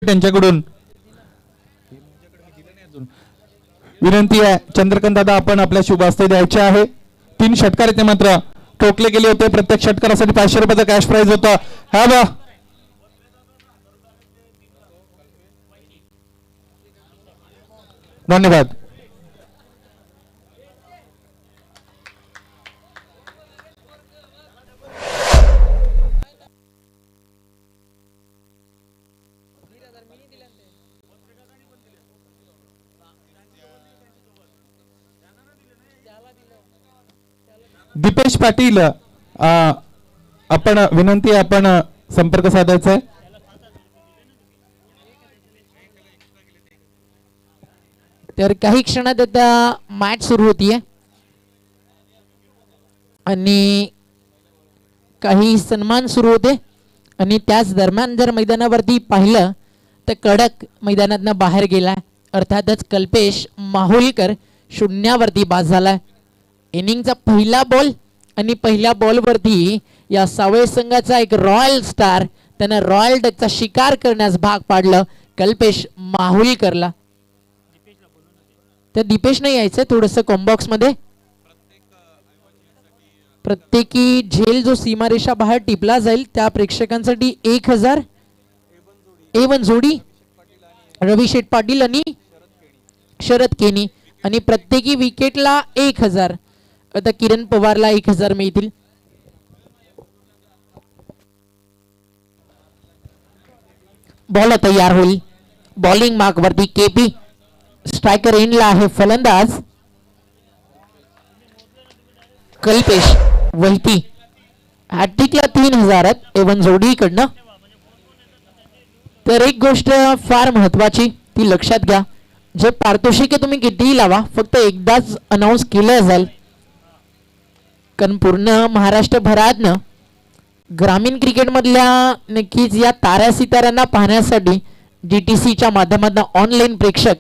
त्यांच्याकडून विनंती आहे चंद्रकांत दादा आपण आपल्या शुभ हस्ते द्यायचे आहे. 3 षटकार येते मात्र टोकले गेले होते. प्रत्येक षटकारासाठी 500 रुपयाचा कॅश प्राइज होता. हा बा धन्यवाद. दीपेश पाटील आपण विनंती आपण संपर्क साधायचा आहे. तर काही क्षणात आता मॅच सुरू होतीये आणि काही सन्मान सुरू होते आणि त्याच दरम्यान जर मैदानावरती पाहिलं तर कडक मैदानातनं बाहेर गेलाय. अर्थातच कल्पेश माहुलकर शून्यावरती बाद झालाय. इनिंगचा पहिला बॉल आणि पहिल्या बॉलवरती या सावळे संघाचा एक रॉयल स्टार त्यानं रॉयल डकचा शिकार करण्यास भाग पाडलं कल्पेश माहुलकरला. तर दीपेशने यायचं थोडंसं कॉम्बॉक्स मध्ये. प्रत्येकी झेल जो सीमारेषा बाहेर टिपला जाईल त्या प्रेक्षकांसाठी 1000 A1 जोडी रवी शेठ पाटील आणि शरद केनी आणि प्रत्येकी विकेटला 1000. आता किरण पवारला 1000 मिळतील. बॉल तयार होईल. बॉलिंग मार्क वरती केपी. स्ट्रायकर एंडला आहे फलंदाज कल्पेश वैती. हॅट्रिकला 3000 A1 जोडीकडनं. तर एक गोष्ट फार महत्वाची ती लक्षात घ्या. जे पारितोषिक तुम्ही कितीही लावा फक्त एकदाच अनाऊन्स केलं जाईल. कारण पूर्ण महाराष्ट्रभरातनं ग्रामीण क्रिकेटमधल्या नक्कीच या तारा सिताऱ्यांना पाहण्यासाठी GTCच्या माध्यमातून ऑनलाईन प्रेक्षक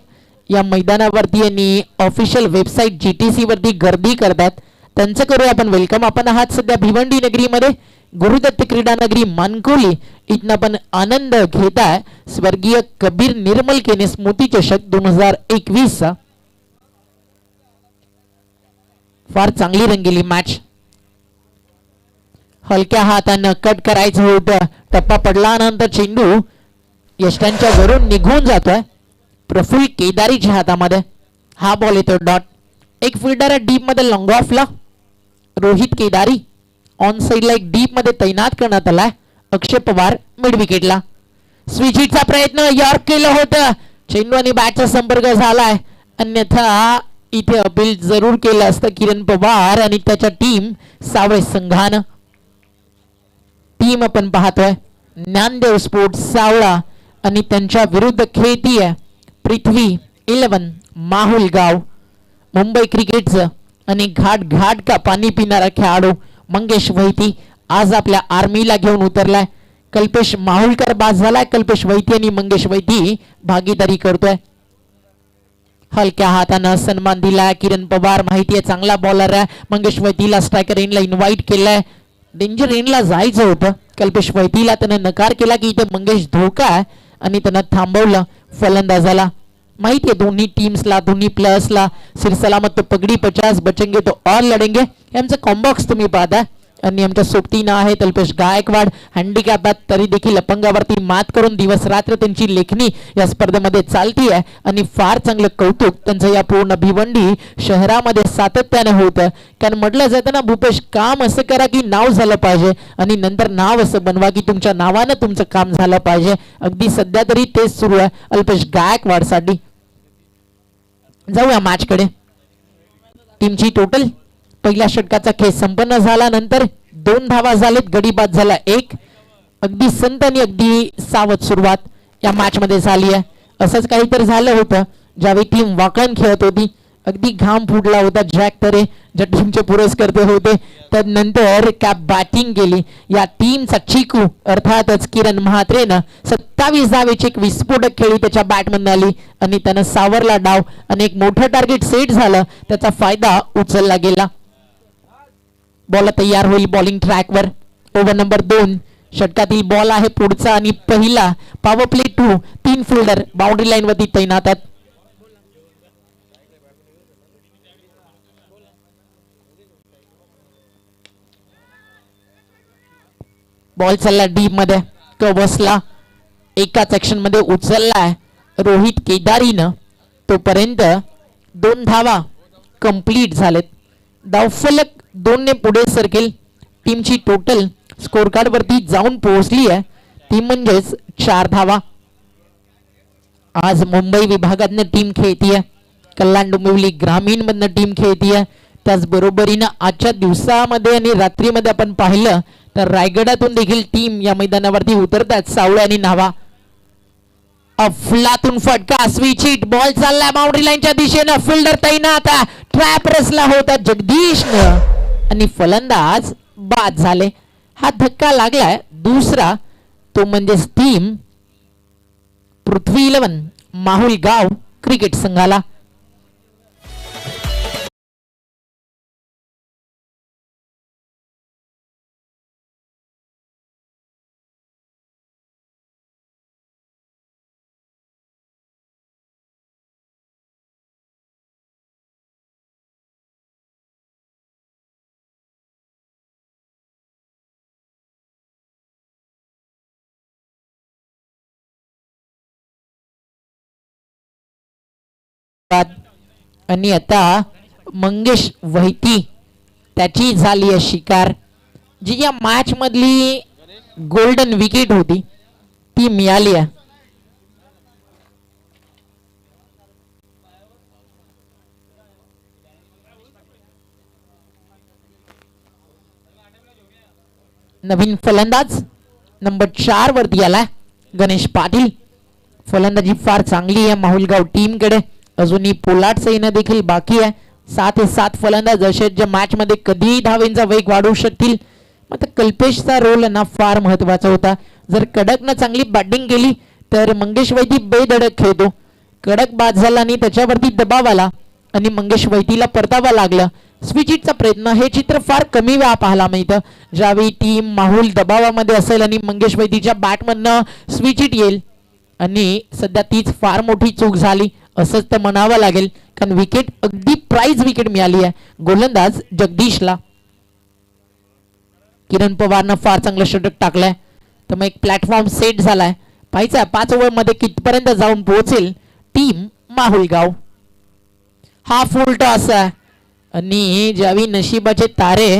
या मैदानावरती आणि ऑफिशियल वेबसाईट GTC वरती गर्दी करतात. त्यांचं करूया आपण वेलकम. आपण आहात सध्या भिवंडी नगरीमध्ये गुरुदत्त क्रीडा नगरी मानकोली इथनं पण आनंद घेताय स्वर्गीय कबीर निर्मलकेने स्मृती चषक 2021 फार चांगली रंगीली मॅच. हलक्या हातानं कट करायचं होतं. टप्पा पडल्यानंतर चेंडू यष्टांच्या वरून निघून जातोय प्रफुल्ल केदारीच्या हातामध्ये. हा बॉल येतो डॉट. एक फिल्डर आहे डीप मध्ये लॉंग ऑफला रोहित केदारी. ऑन साइडला एक डीप मध्ये तैनात करण्यात आलाय अक्षय पवार मिड विकेटला. स्विच हिटचा प्रयत्न यॉर्क केलं होतं. चेंडू आणि बॅटचा संपर्क झालाय. अन्यथा इथे अपील जरूर केलं असतं किरण पवार आणि त्याच्या टीम सावळे संघानं. टीम आपण पाहतोय ज्ञानदेव स्पोर्ट्स सावळा आणि त्यांच्या विरुद्ध खेळतीये पृथ्वी 11 माहुलगाव. मुंबई क्रिकेटचं आणि घाट घाट का पाणी पिणारा खेळाडू मंगेश वैती आज आपल्या आर्मीला घेऊन उतरलाय. कल्पेश माहुलकर बाद झालाय. कल्पेश वैती आणि मंगेश वैती भागीदारी करतोय. हलक्या हातानं सन्मान दिलाय. किरण पवार माहिती आहे चांगला बॉलर आहे. मंगेश वैतीला स्ट्रायकर एंडला इन्व्हाइट केलंय. डेंजर एंडला जायचं होतं. कल्पेश वैतीला त्यानं नकार केला की इथे मंगेश धोका आहे आणि त्यानं थांबवलं फलंदाजाला. माहिती आहे दोन्ही टीम्सला दोन्ही प्लेयर्सला सिरसलामत तो पगडी 50 बचेंगे तो और लढेंगे. यांचं कॉम्बॉक्स तुम्ही पाहता आणि आमच्या सोबतीनं आहे अल्पेश गायकवाड. हँडिकॅपात तरी देखील अपंगावरती मात करून दिवस रात्र त्यांची लेखणी या स्पर्धेमध्ये चालती आहे आणि फार चांगलं कौतुक त्यांचं या पूर्ण भिवंडी शहरामध्ये सातत्याने होतं. कारण म्हटलं जातं ना भूपेश काम असं करा की नाव झालं पाहिजे आणि नंतर नाव असं बनवा की तुमच्या नावानं तुमचं काम झालं पाहिजे. अगदी सध्या तरी तेच सुरू आहे अल्पेश गायकवाड साठी. जाऊया मॅच कडे. टीमची टोटल पहिल्या षटकाचा खेळ संपन्न झाल्यानंतर 2 धावा झालेत. गडी बाद झाला 1. अगदी संत आणि अगदी सावध सुरुवात या मॅच मध्ये झाली आहे. असंच काहीतरी झालं होतं ज्यावेळी टीम वाकण खेळत होती. अगदी घाम फुटला होता. जॅक तरे ज्या टीमचे पुरस्कर्ते होते त्यानंतर कॅप बॅटिंग केली या टीमचा चिकू अर्थातच किरण महात्रेनं 27 धावेची एक विस्फोटक खेळी त्याच्या बॅटमधून आली आणि त्यानं सावरला डाव आणि एक मोठं टार्गेट सेट झालं. त्याचा फायदा उचलला गेला. बॉल तयार होईल बॉलिंग ट्रॅकवर. ओव्हर नंबर 2 षटकातील बॉल आहे पुढचा आणि पहिला power play 2 3 fielder boundary line वरती तैनात आहेत. बॉल चालला डीप मध्ये कवसला एकाच ऍक्शन मध्ये उचललाय रोहित केदारीनं. तोपर्यंत 2 धावा कंप्लीट झालेत. धावफलक 2 ने पुढे सरकेल. टीमची टोटल स्कोर कार्ड वरती जाऊन पोहोचली आहे ती म्हणजेच 4 धावा. आज मुंबई विभागातनं टीम खेळतीये, कल्याण डोंबिवली ग्रामीण मधनं टीम खेळतीये. त्याचबरोबरीनं आजच्या दिवसामध्ये आणि रात्रीमध्ये आपण पाहिलं तर रायगडातून देखील टीम या मैदानावरती उतरतात. सावळे आणि नावा. अफलातून फटका स्विच हिट बॉल चाललाय बाउंड्री लाईनच्या दिशेनं. फिल्डर तैनात ट्रॅप रसला होता जगदीशनं आणि फलंदाज बाद झाले. हा धक्का लागलाय दुसरा, तो म्हणजेच टीम पृथ्वी 11 माहुल गाव क्रिकेट संघाला. आणि आता मंगेश वैती त्याची झाली आहे शिकार. जी या मॅच मधली गोल्डन विकेट होती ती मिळाली आहे. नवीन फलंदाज नंबर 4 वरती आला गणेश पाटील. फलंदाजी फार चांगली आहे माहुलगाव टीम कडे. अजूनही पोलार्डचं येणं देखील बाकी आहे. 7 फलंदाज असे ज्या मॅच मध्ये कधी धावेंचा वेग वाढवू शकतील. मग कल्पेशचा रोल ना फार महत्वाचा होता. जर कडकनं चांगली बॅटिंग केली तर मंगेश वैती बेधडक खेळतो. कडक बाद झाला आणि त्याच्यावरती दबाव आला आणि मंगेश वैतीला परतावा लागला. स्विच हिटचा प्रयत्न हे चित्र फार कमी वेळा पाहायला मिळतं. ज्यावेळी टीम माहुल दबावामध्ये असेल आणि मंगेश वैतीच्या बॅटमधनं स्विच हिट येईल आणि सध्या तीच फार मोठी चूक झाली असंच तर म्हणावं लागेल. कारण विकेट अगदी प्राइज विकेट मिळाली आहे गोलंदाज जगदीशला. किरण पवारनं फार चांगलं षटक टाकलंय. तर मग एक प्लॅटफॉर्म सेट झालाय. पाहायचा 5 ओव्हर मध्ये कितपर्यंत जाऊन पोहोचेल टीम माहुलगाव. हा फुल टॉस आहे आणि ज्यावेळी नशिबाचे तारे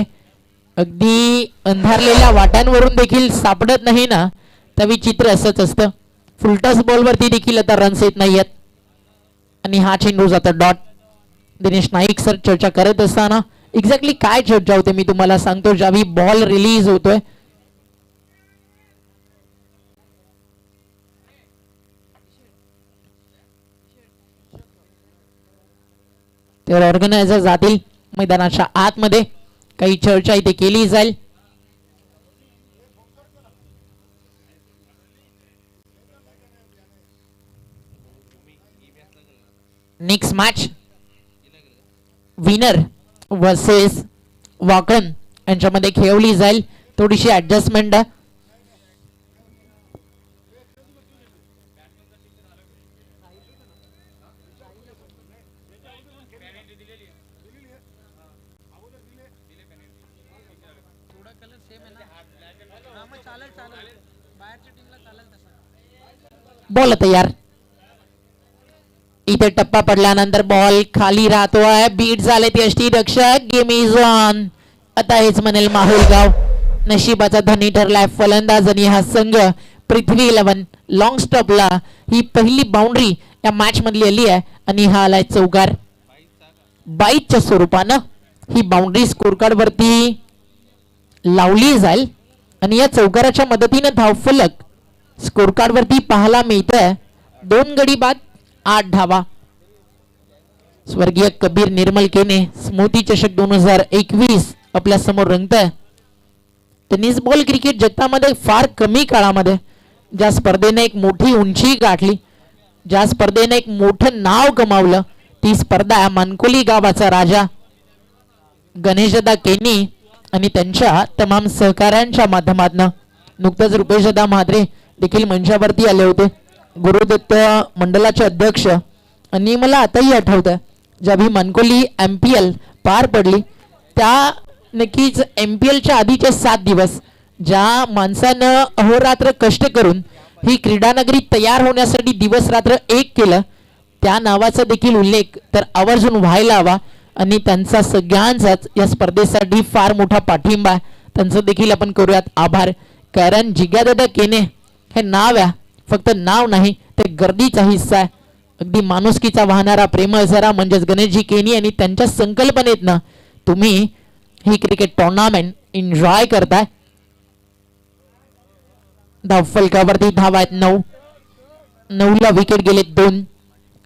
अगदी अंधारलेल्या वाटांवरून देखील सापडत नाही ना त्यावेळी चित्र असंच असतं. फुलटॉस बॉलवरती देखील आता रन्स येत नाहीयेत आणि हा चेंडू जातो डॉट. दिनेश नाईक सर चर्चा करत असताना एक्झॅक्टली काय चर्चा होते मी तुम्हाला सांगतो. ज्यावेळी बॉल रिलीज होतोय तर ऑर्गनायझर जातील मैदानाच्या आतमध्ये. काही चर्चा इथे केली जाईल. Next match winner versus Wakan यांच्यामध्ये खेळवली जाईल. थोडीशी ऍडजस्टमेंट आहे. बॉल तयार. इथे टप्पा पडल्यानंतर बॉल खाली राहतोय. बीट झाले यष्टी रक्षक. Game is on. आता हेच म्हणेल माहुलगाव नशिबाचा धनी ठरलाय फलंदाज आणि हा संघ पृथ्वी 11 लॉंग स्टॉपला ही पहिली बाउंड्री या मॅच मधली आली आहे आणि हा आलाय चौकार. 22च्या स्वरूपानं ही बाउंड्री स्कोर कार्ड वरती लावली जाईल आणि या चौकाराच्या मदतीने धावफलक स्कोर कार्ड वरती पाहायला मिळतंय. 2 गडी बाद 8 धावा. स्वर्गीय कबीर निर्मलकेने स्मृती चषक 2021 आपल्या समोर रंगतंय. टेनिस बॉल क्रिकेट जगतामध्ये फार कमी काळामध्ये ज्या स्पर्धेने एक मोठी उंची गाठली, ज्या स्पर्धेने एक मोठं नाव कमावलं, ती स्पर्धा मानकोली गावाचा राजा गणेशदा केनी आणि त्यांच्या तमाम सहकाऱ्यांच्या माध्यमातून नुकताच रुपेशदा म्हात्रे देखील मंचावरती आले होते. गुरुदत्त मंडळाचे अध्यक्ष. आणि मला आताही आठवतं ज्या मनकोली MPL पार पडली त्या नक्कीच MPLच्या आधीचे 7 दिवस ज्या माणसानं अहोरात्र कष्ट करून ही क्रीडानगरी तयार होण्यासाठी दिवस रात्र एक केलं त्या नावाचा देखील उल्लेख तर आवर्जून व्हायला हवा. आणि त्यांचा सगळ्यांचाच या स्पर्धेसाठी फार मोठा पाठिंबा त्यांचं देखील आपण करूयात आभार. कारण जिग्यादादा केने हे नाव आहे फक्त नाव नाही ते गर्दीचा हिस्सा आहे. अगदी माणुसकीचा वाहणारा प्रेमळ झरा म्हणजेच गणेशजी केनी आणि त्यांच्या संकल्पनेतनं तुम्ही ही क्रिकेट टुर्नामेंट एन्जॉय करताय. धाव फलकावरती धाव आहेत 9 ला विकेट गेले 2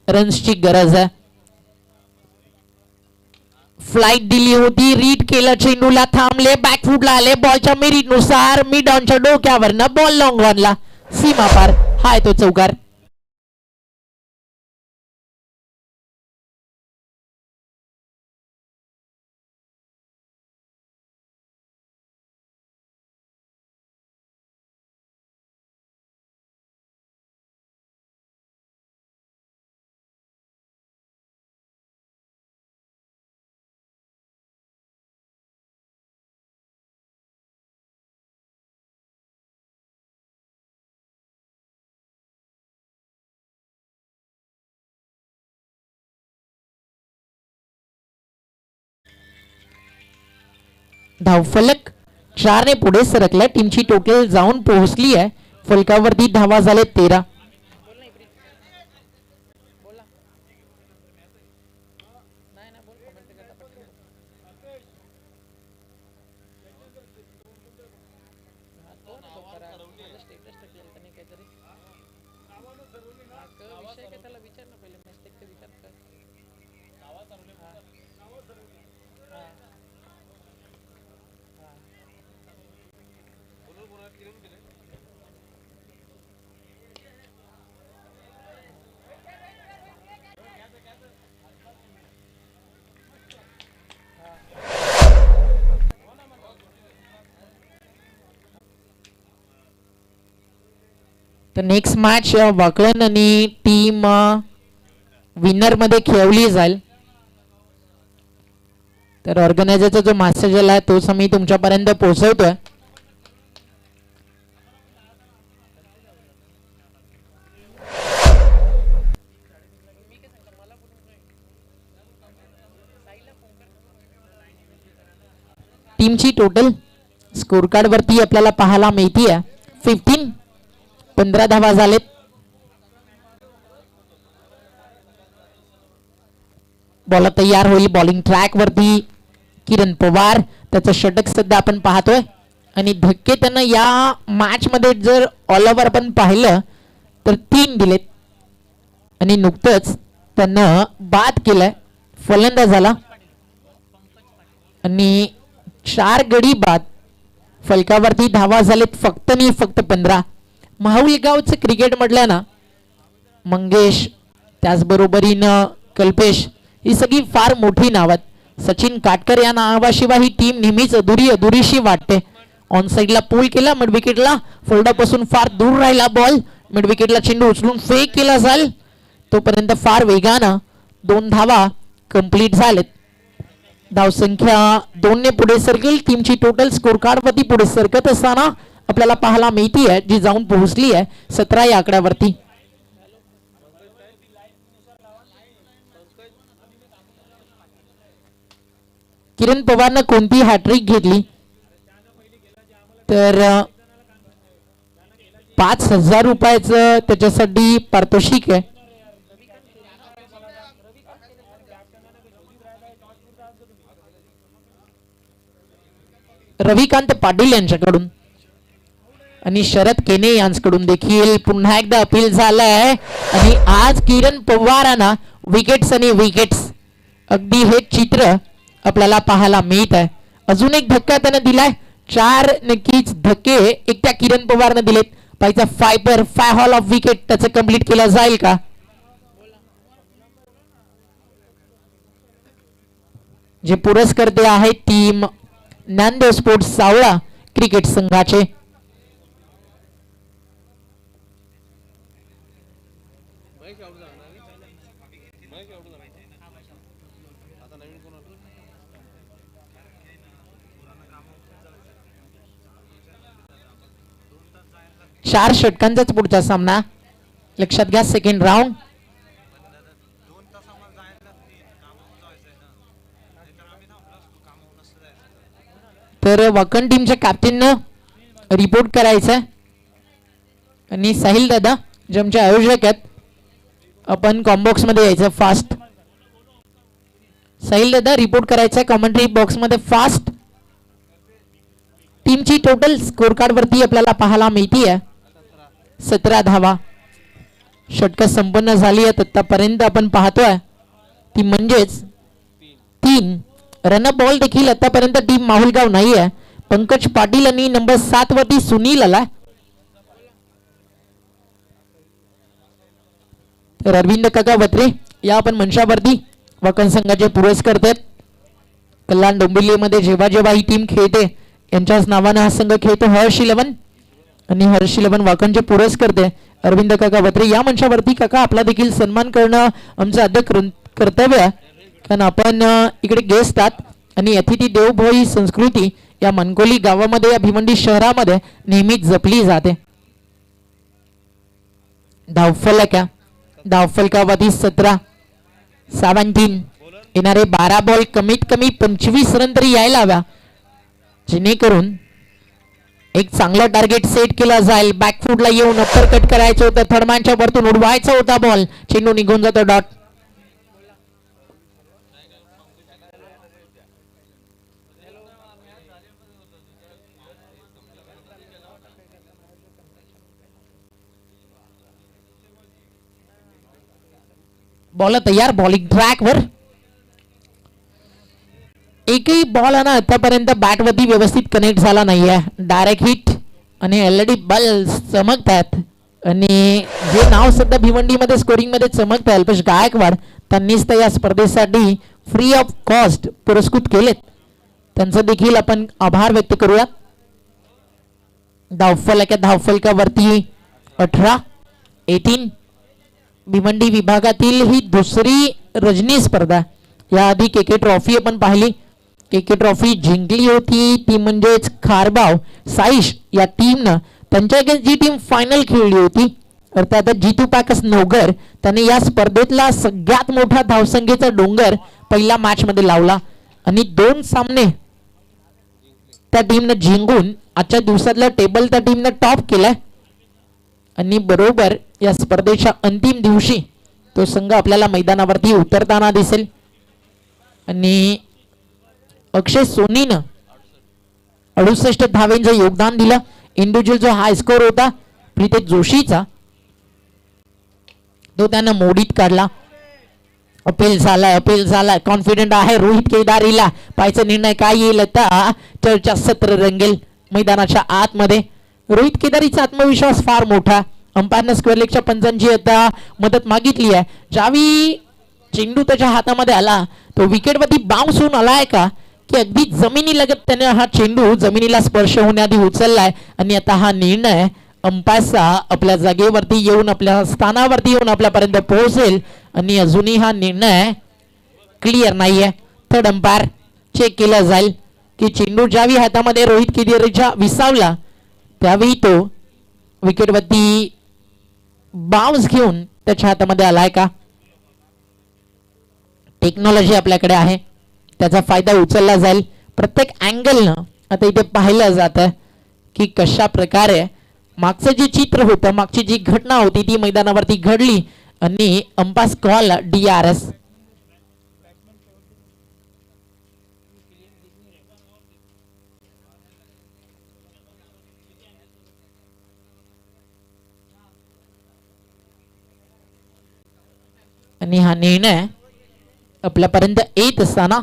रन्सची गरज आहे. फ्लाइट दिली होती रीड केलं चेंडूला थांबले बॅकफुटला आले बॉलच्या मेरिटनुसार मिड ऑनच्या डोक्यावरनं बॉल लॉंग ऑनला सीमा पार हाय तो चौकार. धावफलक 4 ने पुढे सरकला. टीमची टोटल जाऊन पोहोचली आहे फलकावरती धावा झाले 13. तर नेक्स्ट मॅच वाकलन आणि टीम विनर मध्ये खेळवली जाईल. तर ऑर्गनायझरचा जो मेसेज आला तोच आम्ही तुमच्यापर्यंत पोहोचवतोय. टीमची टोटल स्कोर कार्ड वरती आपल्याला पाहायला मिळते 15 धावा झालेत. बॉल तयार होईल बॉलिंग ट्रॅक वरती किरण पवार त्याचं षटक सध्या आपण पाहतोय. आणि धक्के त्यांना या मॅच मध्ये जर ऑल ओव्हर आपण पाहिलं तर 3 दिलेत आणि नुकतंच त्यांना बाद केलाय फलंदाज झाला आणि 4 गडी बाद. फलकावरती धावा झालेत फक्त 15. माहुलगावचं क्रिकेट म्हटलं ना मंगेश त्याचबरोबरीनं कल्पेश ही सगळी फार मोठी नावात. सचिन काटकर या नावाशिवाय ही टीम नेहमीच अधुरीशी वाटते. ऑन साइडला पूल केला मिड विकेटला फोल्डापासून फार दूर राहिला बॉल मिड विकेटला चेंडू उचलून फेक केला जाईल तोपर्यंत फार वेगानं 2 धावा कंप्लीट झालेत. धावसंख्या 2 ने पुढे सरकेल. टीमची टोटल स्कोर कार्ड वरती पुढे सरकत असताना आपल्याला पाहायला मिळती आहे जी जाऊन पोहोचली आहे 17 या आकड्यावरती. किरण पवारनं कोणती हॅट्रिक घेतली तर 5,000 रुपयाचं त्याच्यासाठी पारितोषिक आहे. रविकांत पाटील यांच्याकडून आणि शरद केने यांच्याकडून देखील पुन्हा एकदा अपील झालंय. आणि आज किरण पवारांना विकेट्स आणि विकेट्स अगदी हे चित्र आपल्याला पाहायला मिळत आहे. अजून एक धक्का त्याने दिलाय. 4 नक्कीच धक्के एकट्या किरण पवारनं दिलेत. पाहिजे 5 हॉल ऑफ विकेट त्याचं कंप्लीट केलं जाईल का. जे पुरस्कर्ते आहेत टीम ज्ञानदेव स्पोर्ट्स सावळा क्रिकेट संघाचे चार षटकांचाच पुढचा सामना. लक्षात घ्या सेकंड राऊंड. तर वाकण टीमच्या कॅप्टननं रिपोर्ट करायचं आणि साहिल दादा जे आमचे आयोजक आहेत आपण कॉम्बॉक्स मध्ये यायचं फास्ट. साहिल दादा रिपोर्ट करायचं कॉमेंट्री बॉक्स मध्ये फास्ट. टीमची टोटल स्कोर कार्ड वरती आपल्याला पाहायला मिळतीये 17 धावा. षटक संपन्न झाली आहेत आतापर्यंत आपण पाहतोय ती म्हणजेच 3 रन बॉल देखील आतापर्यंत टीम माहुलगाव नाही आहे. पंकज पाटील आणि नंबर 7 वरती सुनील आला. तर अरविंद काका वत्रे या आपण मंचावरती वाकण संघाचे पुरस्कार आहेत. कल्याण डोंबिवलीमध्ये जेव्हा जेव्हा ही टीम खेळते यांच्याच नावानं हा संघ खेळतो हर्ष 11 आणि हर्ष 11 वाकणचे पुरस्कार अरविंद काका वत्रे या मंचावरती. काका आपला देखील सन्मान करणं आमचं आद्य कर्तव्य आहे कारण आपण इकडे गेस्ट आहात आणि अतिथी देवभव ही संस्कृती या मनकोली गावामध्ये या भिवंडी शहरामध्ये नेहमीच जपली जाते. धावफलकावरती 17 येणारे 12 बॉल कमीत कमी 25 रन तरी यायला हव्या जेणेकरून एक चांगला टार्गेट सेट केला जाईल. बॅकफूटला येऊन अप्पर कट करायचं होतं. थर्डमॅनच्या वरतून उडवायचा होता बॉल. चेंडू निघून जातो डॉट. बॉल तयार. बॉलिंग ट्रॅक वर एकही बॉल ना आतापर्यंत बॅट वरती व्यवस्थित कनेक्ट झाला नाहीये. डायरेक्ट हिट आणि ऑलरेडी बॉल चमकतात आणि जे नाव सध्या भिवंडीमध्ये स्कोरिंग मध्ये चमकत आहे अल्पेश गायकवाड त्यांनीच तर या स्पर्धेसाठी फ्री ऑफ कॉस्ट पुरस्कृत केलेत. त्यांचं देखील आपण आभार व्यक्त करूया. धावफलकावरती 18 भिवंडी विभागातील ही दुसरी रजनी स्पर्धा. याआधी केके ट्रॉफी आपण पाहिली. केके ट्रॉफी जिंकली होती ती म्हणजेच खारबाव साईश या टीमनं त्यांच्या जी टीम फायनल खेळली होती अर्थात जितू पॅकस नवगर त्याने या स्पर्धेतला सगळ्यात मोठा धावसंख्येचा डोंगर पहिल्या मॅच मध्ये लावला आणि 2 सामने त्या टीमनं जिंकून आजच्या दिवसातला टेबल त्या टीमनं टॉप केलाय आणि बरोबर या स्पर्धेच्या अंतिम दिवशी तो संघ आपल्याला मैदानावरती उतरताना दिसेल. आणि अक्षय सोनीनं 68 धावेंचं योगदान दिलं. इंडिव्हिज्युअल जो हाय स्कोर होता प्रीतेश जोशीचा तो त्यानं मोडीत काढला. अपील झालाय कॉन्फिडंट आहे रोहित केदारीला. पायचा निर्णय काय येईल आता चर्चा सत्र रंगेल मैदानाच्या आतमध्ये. रोहित केदारीचा आत्मविश्वास फार मोठा. अंपायरनं स्क्वेअर लेगच्या पंचांची आता मदत मागितली आहे. ज्यावेळी चेंडू त्याच्या हातामध्ये आला तो विकेटवरती बाउन्स होऊन आलाय का की अगदी जमिनीलगत त्याने हा चेंडू जमिनीला स्पर्श होण्याआधी उचललाय आणि आता हा निर्णय अंपायरचा आपल्या जागेवरती येऊन आपल्या स्थानावरती येऊन आपल्यापर्यंत पोहोचेल आणि अजूनही हा निर्णय क्लिअर नाहीये. थर्ड अंपायर चेक केला जाईल की चेंडू ज्यावेळी हातामध्ये रोहित केदारीच्या विसावला त्यावेळी तो विकेटवरती बाउन्स घेऊन त्याच्या हातामध्ये आलाय का. टेक्नॉलॉजी आपल्याकडे आहे त्याचा फायदा उचलला जाईल. प्रत्येक अँगलनं आता इथे पाहिलं जातं की कशा प्रकारे मागचं जे चित्र होतं मागची जी घटना होती ती मैदानावरती घडली आणि अंपास कॉल DRS. आणि हा निर्णय आपल्यापर्यंत येत असताना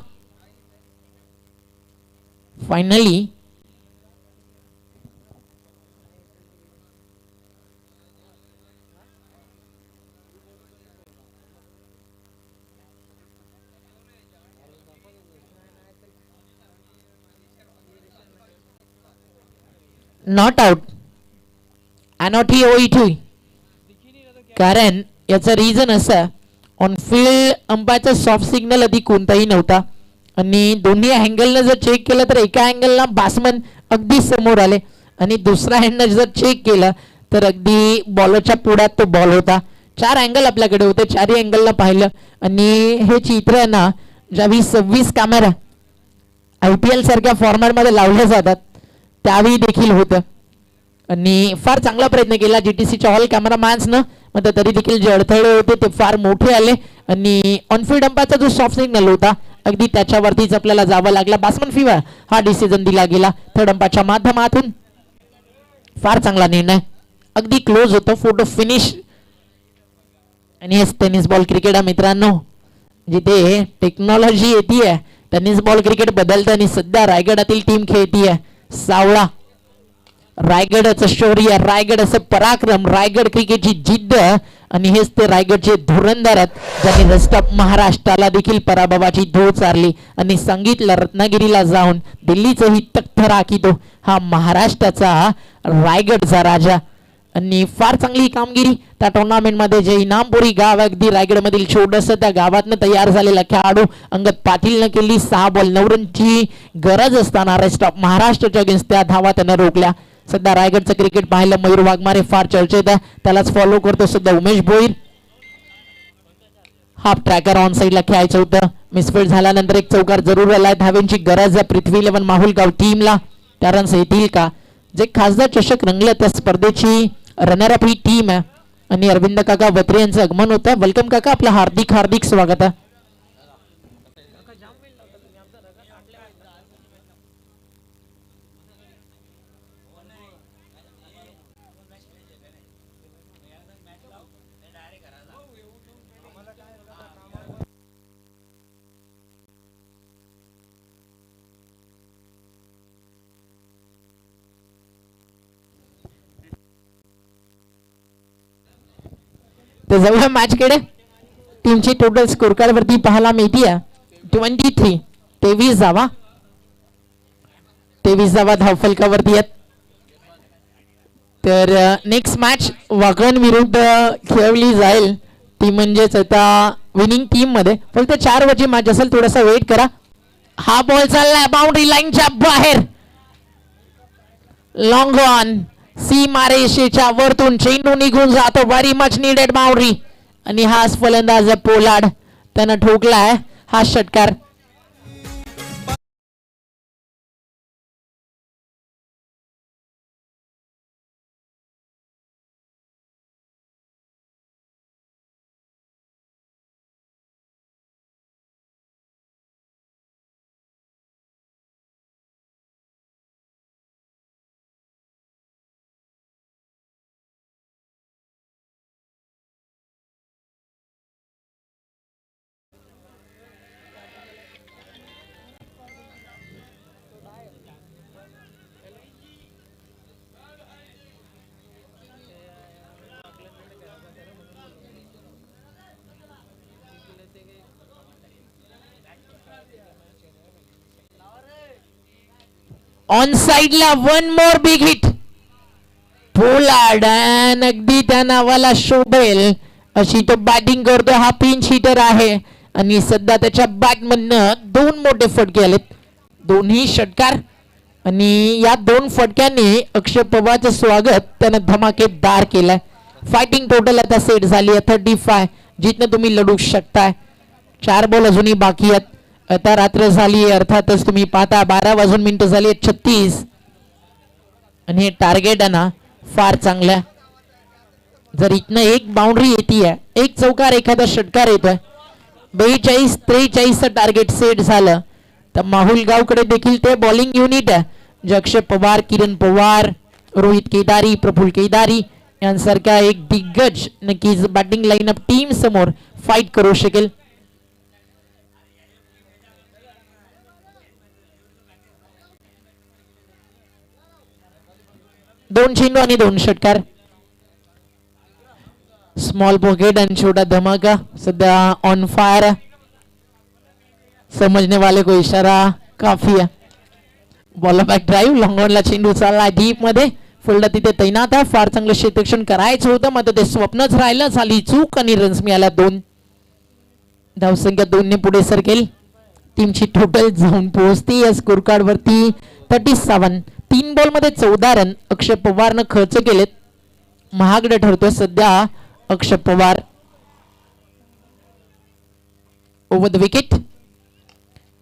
फायनली नॉट आउट अनॉट ही होई कारण याचा रिझन असा, ऑन फील्ड अंपायरचा सॉफ्ट सिग्नल आधी कोणताही नव्हता आणि दोन्ही अँगलनं जर चेक केलं तर एका अँगलला बॅट्समन अगदी समोर आले आणि दुसऱ्या हँडनं जर चेक केलं तर अगदी बॉलरच्या पुढ्यात तो बॉल होता. 4 अँगल आपल्याकडे होते, 4ही अँगलला पाहिलं आणि हे चित्र आहे ना, ज्यावेळी 26 कॅमेरा IPL सारख्या फॉर्मॅटमध्ये लावले जातात त्यावेळी देखील होतं आणि फार चांगला प्रयत्न केला GTCच्या ऑल कॅमेरामॅन्सनं. मग तरी देखील जे अडथळे होते ते फार मोठे आले आणि ऑनफील्ड अंपायरचा जो सॉफ्ट सिग्नल होता अगदी त्याच्यावरतीच आपल्याला जावं लागला. बॅट्समन फिवर हा डिसिजन दिला गेला थर्ड अंपायरच्या माध्यमातून. फार चांगला निर्णय, अगदी क्लोज होतं, फोटो फिनिश. आणि हेच टेनिस बॉल क्रिकेट आहे मित्रांनो, जिथे टेक्नॉलॉजी येते. टेनिस बॉल क्रिकेट बदलतं आणि सध्या रायगडातील टीम खेळतीये सावळा. रायगडचं शौर्य, रायगडचं पराक्रम, रायगड क्रिकेटची जिद्द आणि हेच ते रायगडचे धुरंधर आहेत ज्यांनी रेस्ट ऑफ महाराष्ट्राला देखील पराभवाची धूळ चारली आणि सांगितलं रत्नागिरीला जाऊन दिल्लीचंही तख्त राखितो हा महाराष्ट्राचा रायगडचा राजा. आणि फार चांगली कामगिरी त्या टुर्नामेंटमध्ये. जे इनामपुरी गाव अगदी रायगडमधील छोटंसं त्या गावातनं तयार झालेला खेळाडू अंगद पाटीलनं केली 6 बॉल 9 रनची गरज असताना रेस्ट ऑफ महाराष्ट्राच्या अगेन्स्ट त्या धावा त्यानं रोखल्या. सध्या रायगडचं क्रिकेट पाहिलं मयूर वाघमारे फार चर्चेत आहे, त्यालाच फॉलो करतो सध्या Umesh Bhoir. Half tracker on साईडला खेळायचं होतं, मिसफिट झाल्यानंतर एक चौकार जरूर आलाय. धाव्यांची गरज आहे पृथ्वी 11 माहुलगाव टीमला. त्या रन्स येतील का? जे खासदार चषक रंगलं त्या स्पर्धेची रनर अप ही टीम आहे आणि अरविंद काका बत्रे यांचं आगमन होतं. वेलकम काका, आपलं हार्दिक हार्दिक स्वागत आहे. तर जाऊया मॅच कडे. टीमची टोटल स्कोर कार्ड वरती पाहायला मिळतीये 23 23 धावा धावफलकावरती आहेत. तर नेक्स्ट मॅच वागण विरुद्ध खेळवली जाईल ती म्हणजेच आता विनिंग टीम मध्ये. फक्त 4 वरची मॅच असेल, थोडासा वेट करा. हा बॉल चाललाय बाउंड्री लाईनच्या बाहेर, लॉंग ऑन सीमारेषेच्या वरतून चेंडू निघून जातो. व्हेरी मच नीडेड बाउंड्री आणि हाच फलंदाज पोलार्ड त्यानं ठोकलाय हा षटकार. ऑन साइडला 1 मोर बिग हिट पोलार्ड अगदी त्या नावाला शोभेल अशी तो बॅटिंग करतो. हा पिंच हिटर आहे आणि सध्या त्याच्या बॅटमधनं 2 मोठे फटके आलेत, दोन्ही षटकार. आणि या 2 फटक्यांनी अक्षय पवारचं स्वागत त्यानं धमाकेदार केलंय. फायटिंग टोटल आता सेट झाली आहे 35, जिथनं तुम्ही लढू शकताय. 4 बॉल अजूनही बाकी आहेत. आता रात्र झाली अर्थातच तुम्ही पाहता 12 वाजून मिनिटं झाली 36 आणि हे टार्गेट आहे ना फार चांगलं आहे. जर इथनं एक बाउंड्री येते, एक चौकार एखादा षटकार येतोय, 42-43 टार्गेट सेट झालं तर माहुलगावकडे देखील ते बॉलिंग युनिट आहे जे अक्षय पवार, किरण पवार, रोहित केदारी, प्रफुल्ल केदारी यांसारख्या एक दिग्गज नक्कीच बॅटिंग लाईनअप टीम समोर फाईट करू शकेल. दोन चेंडू आणि 2 षटकार. स्मॉल पॉकेट आणि छोटा धमाका सध्या ऑन फायर है. समझने वाले को इशारा काफी है. बॉल बॅक ड्राइव लॉंग ऑनला चेंडू चालला डीप मध्ये. फुलडा तिथे तैनात आहे. फार चांगलं क्षेत्ररक्षण करायचं होतं मात्र ते स्वप्नच राहिलं. झाली चूक आणि रन्स मिळाल्या 2. धावसंख्या 2 ने पुढे सरकेल. टीमची टोटल जाऊन पोहोचते या स्कोर कार्ड वरती 37. 3 बॉल मध्ये 14 रन अक्षय पवारनं खर्च केलेत. महागडे ठरतोय सध्या Akshay Pawar. Over the wicket.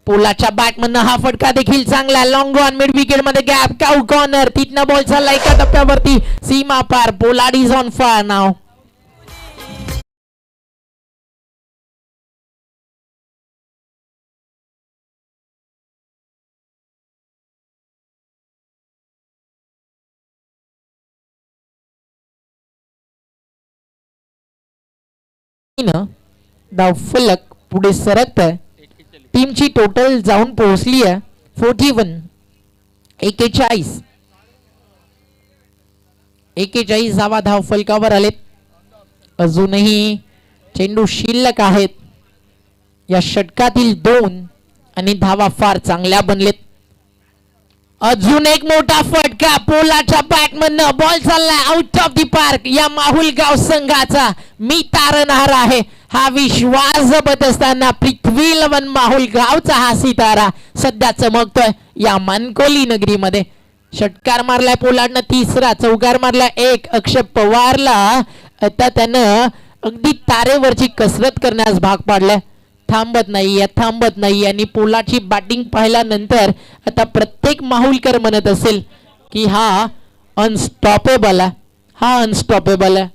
पोलाच्या बॅटमधनं हा फटका देखील चांगला. लॉंग ऑन मिड विकेट मध्ये गॅप काउ कॉर्नर. तिथनं बॉल चालला एका टप्प्यावरती सीमा पार. पोलार्ड इज ऑन फायर नाव. धाव फलक पुढे सरकत आहे. टीमची टोटल जाऊन पोहोचली आहे 41. 41 धावा धाव फलकावर आलेत. अजूनही चेंडू शिल्लक आहेत. या षटकातील 2 आणि धावा फार चांगल्या बनलेत. अजून एक मोठा फटका. पोलाच्या बॅटमधनं बॉल चाललाय आउट ऑफ दी पार्क. या माहुलगाव संघाचा मी तारणहार आहे. हा विश्वास जपत असताना पृथ्वी 11 माहुलगावचा हा सितारा सध्या चमकतोय या मानकोली नगरीमध्ये. षटकार मारलाय पोलाडनं 3रा. चौकार मारलाय 1. अक्षय पवारला आता त्यानं अगदी तारेवरची कसरत करण्यास भाग पाडलाय. थांबत नाही आणि पोलाची बॅटिंग पाहिल्यानंतर आता प्रत्येक माहुलकर म्हणत असेल की हा अनस्टॉपेबल आहे.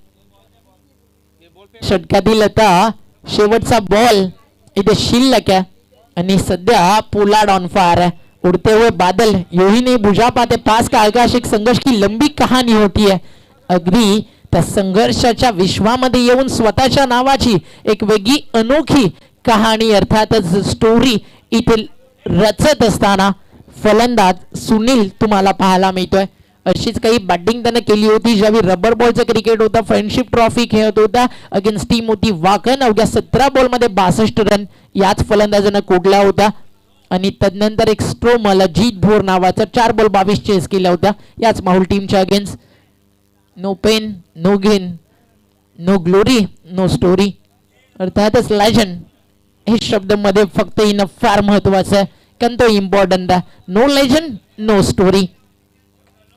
षटकातील आता शेवटचा बॉल इथे शिल्लक आहे आणि सध्या पोलार्ड ऑन फायर है. उड़ते हुए बादल यूं ही नहीं बुझा पाते. पास का आकाश एक संघर्ष की लंबी कहाणी होती है. अगदी त्या संघर्षाच्या विश्वामध्ये येऊन स्वतःच्या नावाची एक वेगळी अनोखी कहाणी अर्थातच स्टोरी इथे रचत असताना फलंदाज सुनील तुम्हाला पाहायला मिळतोय. अशीच काही बॅटिंग त्याने केली होती ज्यावेळी रबर बॉलचं क्रिकेट होता. फ्रेंडशिप ट्रॉफी खेळत होता. अगेन्स्ट टीम होती वाकण. अवघ्या 17 बॉल मध्ये 62 रन याच फलंदाजानं कोडला होता. आणि तदनंतर एक स्ट्रोमल अजित भोर नावाचा 4 बॉल 22 चेस केल्या होत्या याच माहुल टीमच्या against. No pain no gain no glory no story. अर्थातच लेजंड हे शब्द मध्ये फक्त येणं फार महत्वाचं आहे कारण तो इम्पॉर्टंट आहे. No legend no story.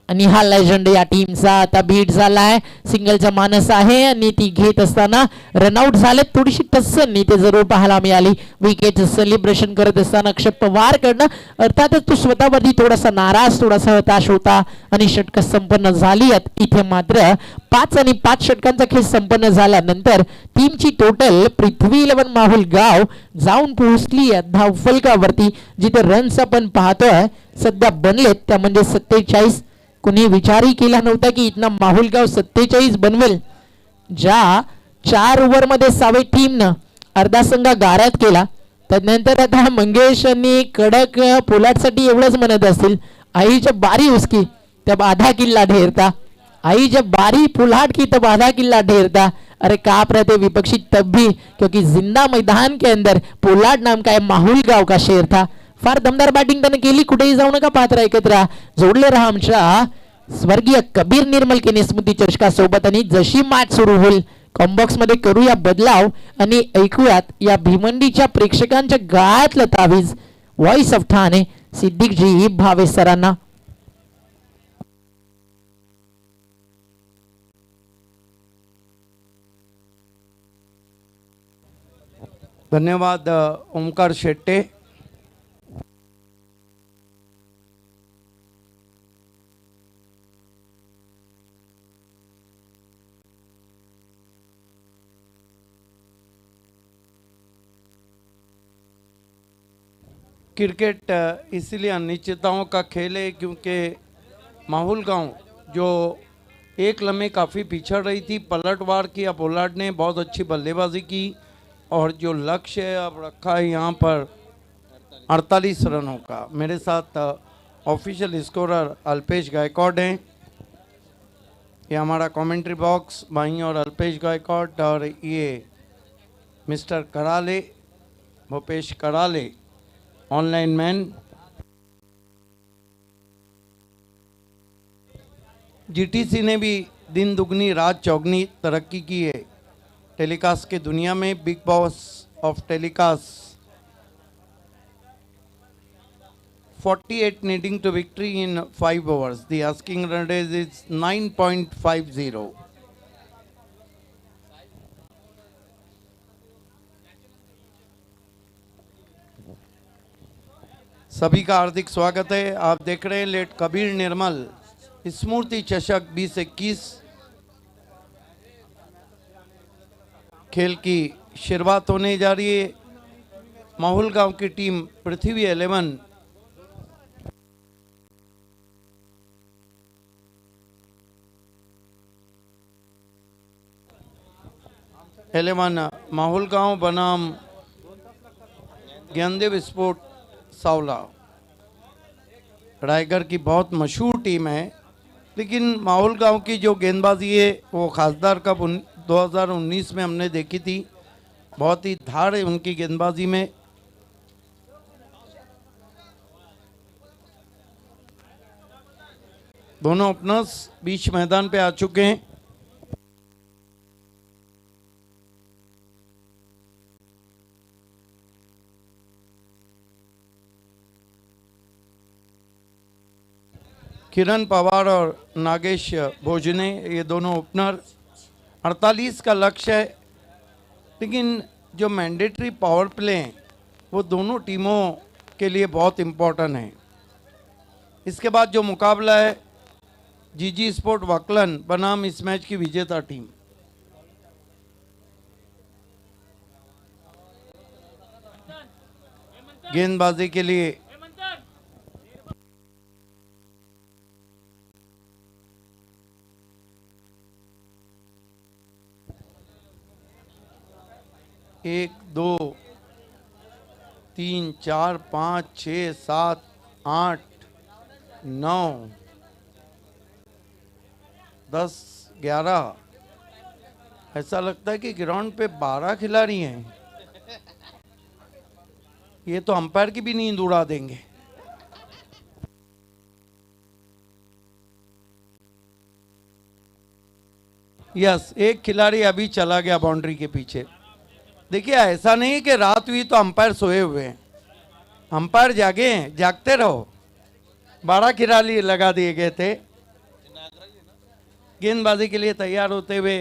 आणि हा लेजंड या टीमचा आता बीट झालाय. सिंगलचा मानस आहे आणि ती घेत असताना रनआउट झाले. थोडीशी टस्सन ते जरूर पाहायला मिळाली. विकेट सेलिब्रेशन करत असताना अक्षय पवार कडनं अर्थातच तो स्वतःवरती थोडासा नाराज थोडासा हताश होता आणि षटक संपन्न झाली. इथे मात्र 5 आणि 5 षटकांचा खेळ संपन्न झाल्यानंतर टीमची टोटल पृथ्वी 11 माहुल गाव जाऊन पोहोचली आहे धाव फलकावरती. जिथे रन्स आपण पाहतोय सध्या बनलेत त्या म्हणजे 47. कोणी विचारही केला नव्हता की इथनं माहुलगाव 47 बनवेल. ज्या 4 ओव्हर मध्ये सावे टीमनं अर्धा संघ गारद केला. त्यानंतर आता मंगेश आणि कडक पोलाटसाठी एवढंच म्हणत असतील आईच्या बारी उसकी तब आधा किल्ला ढेरता. आई जब बारी पुलाट की तब आधा किल्ला ढेरता. अरे काप रहे थे विपक्षी तब भी क्योंकि जिंदा मैदान के अंदर पोलाट नाम का माहुलगाव का शेर था. फार दमदार बॅटिंग त्याने केली. कुठेही जाऊ नका पाहत राहा एकत्र जोडले राहा आमच्या स्वर्गीय कबीर निर्मल के स्मृती चषका सोबत. आणि जशी मॅच सुरू होईल कॉम्बॉक्स मध्ये करूया बदलाव आणि ऐकूयात या भिवंडीच्या प्रेक्षकांच्या गायतलं तावीज व्हॉइस ऑफ ठाणे सिद्दीकजी भावे सरांना. धन्यवाद ओमकार शेट्टे. क्रिकेट इसलिए अनिश्चितताओं का खेल है क्योंकि माहुल गांव जो एक लम्हे काफ़ी पिछड़ रही थी पलटवार किया. पोलार्ड ने बहुत अच्छी बल्लेबाजी की और जो लक्ष्य अब रखा है यहाँ पर 48 रनों का. मेरे साथ ऑफिशियल स्कोरर अल्पेश गायकवाड हैं. ये हमारा कमेंट्री बॉक्स भाई और अल्पेश गायकवाड और ये मिस्टर कराले भूपेश कराले ऑनलाइन मैन. जीटीसी ने भी दिन दुगनी रात चौगनी तरक्की की है टेलीकास्ट के दुनिया में। Big boss of telecast 48 needing to victory in 5 overs. The asking run rate is 9.50. सभी का हार्दिक स्वागत है। आप देख रहे हैं लेट कबीर निर्मल स्मृति चषक 2021 खेल की शुरुआत होने जा रही है। माहुल गांव की टीम पृथ्वी 11 माहुल गांव बनाम ज्ञानदेव स्पोर्ट सावला रायगढ़ की बहुत मशहूर टीम है, लेकिन माहुल गांव की जो गेंदबाजी है वो खासदार कप 2019 में हमने देखी थी। बहुत ही धार है उनकी गेंदबाजी में। दोनों ओपनर्स बीच मैदान पे आ चुके हैं। किरण पवार और नागेश भोजने ये दोनों ओपनर। 48 का लक्ष्य है, लेकिन जो मैंडेटरी पावर प्ले हैं वो दोनों टीमों के लिए बहुत इम्पोर्टेंट है। इसके बाद जो मुकाबला है जीजी स्पोर्ट वकलन बनाम इस मैच की विजेता टीम। गेंदबाजी के लिए एक दो तीन चार पाँच छः सात आठ 9 10 11 ऐसा लगता है कि ग्राउंड पे 12 खिलाड़ी हैं। ये तो अंपायर की भी नींद उड़ा देंगे। यस, एक खिलाड़ी अभी चला गया बाउंड्री के पीछे। देखिए, ऐसा नहीं कि रात हुई तो अंपायर सोए हुए हैं। अंपायर जागे हैं, जागते रहो। 12 खिलाड़ी लगा दिए गए थे। गेंदबाजी के लिए तैयार होते हुए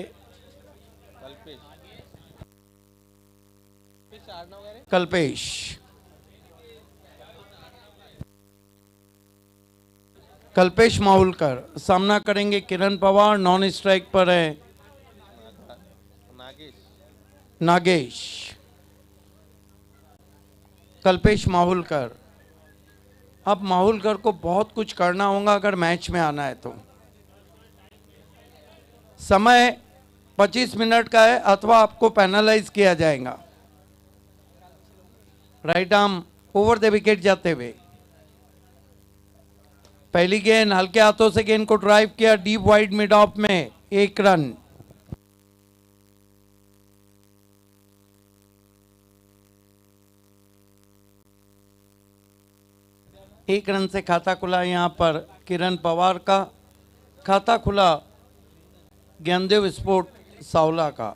कल्पेश। कल्पेश माहुलकर सामना करेंगे किरण पवार। नॉन स्ट्राइक पर है नागेश। कल्पेश माहुलकर। अब माहुलकर को बहुत कुछ करना होगा अगर मैच में आना है तो। समय 25 मिनट का है अथवा आपको पैनलाइज किया जाएगा। Right arm over the wicket जाते हुए पहली गेंद हल्के हाथों से गेंद को ड्राइव किया डीप वाइड मिड ऑफ में। 1 रन। एक रन से खाता खुला यहां पर किरण पवार का। खाता खुला ज्ञानदेव स्पोर्ट सावला का।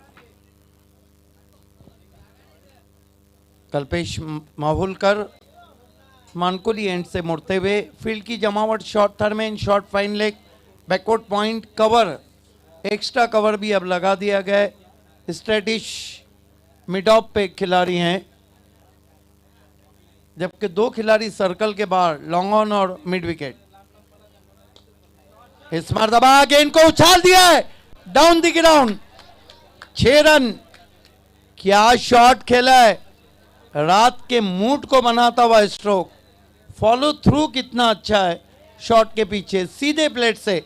कल्पेश माहुलकर मानकुली एंड से मुड़ते हुए फील्ड की जमावट शॉर्ट थर्ड में short fine leg backward point cover extra cover भी अब लगा दिया गया है। स्ट्रेटिश मिड ऑफ पे खिलाड़ी हैं, जबकि 2 खिलाड़ी सर्कल के बाहर लॉन्ग ऑन और मिड विकेट। इस बार दबा गेंद को उछाल दिया है डाउन द ग्राउंड। 6 रन। क्या शॉट खेला है। रात के मूड को बनाता हुआ स्ट्रोक। फॉलो थ्रू कितना अच्छा है शॉट के पीछे सीधे प्लेट से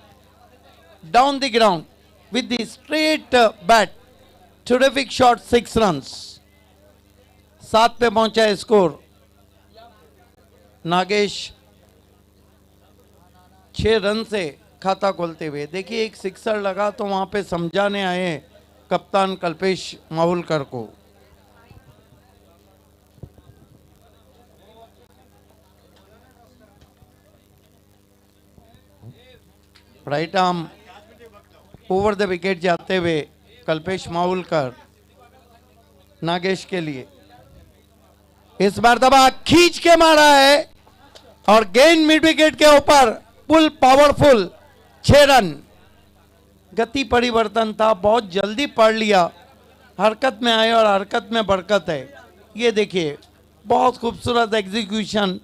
down the ground with the straight bat. Terrific shot. 6 runs. 7 पे पहुंचा है स्कोर। नागेश 6 रन से खाता खोलते हुए। देखिए, एक सिक्सर लगा तो वहां पे समझाने आए कप्तान कल्पेश माहुलकर को। Right arm over the wicket जाते हुए कल्पेश माहुलकर नागेश के लिए। इस बार दबा खींच के मारा है और गेंद मिड विकेट के ऊपर पुल पावरफुल 6 रन। गति परिवर्तन था, बहुत जल्दी पढ़ लिया, हरकत में आए और हरकत में बरकत है। ये देखिए बहुत खूबसूरत एग्जीक्यूशन,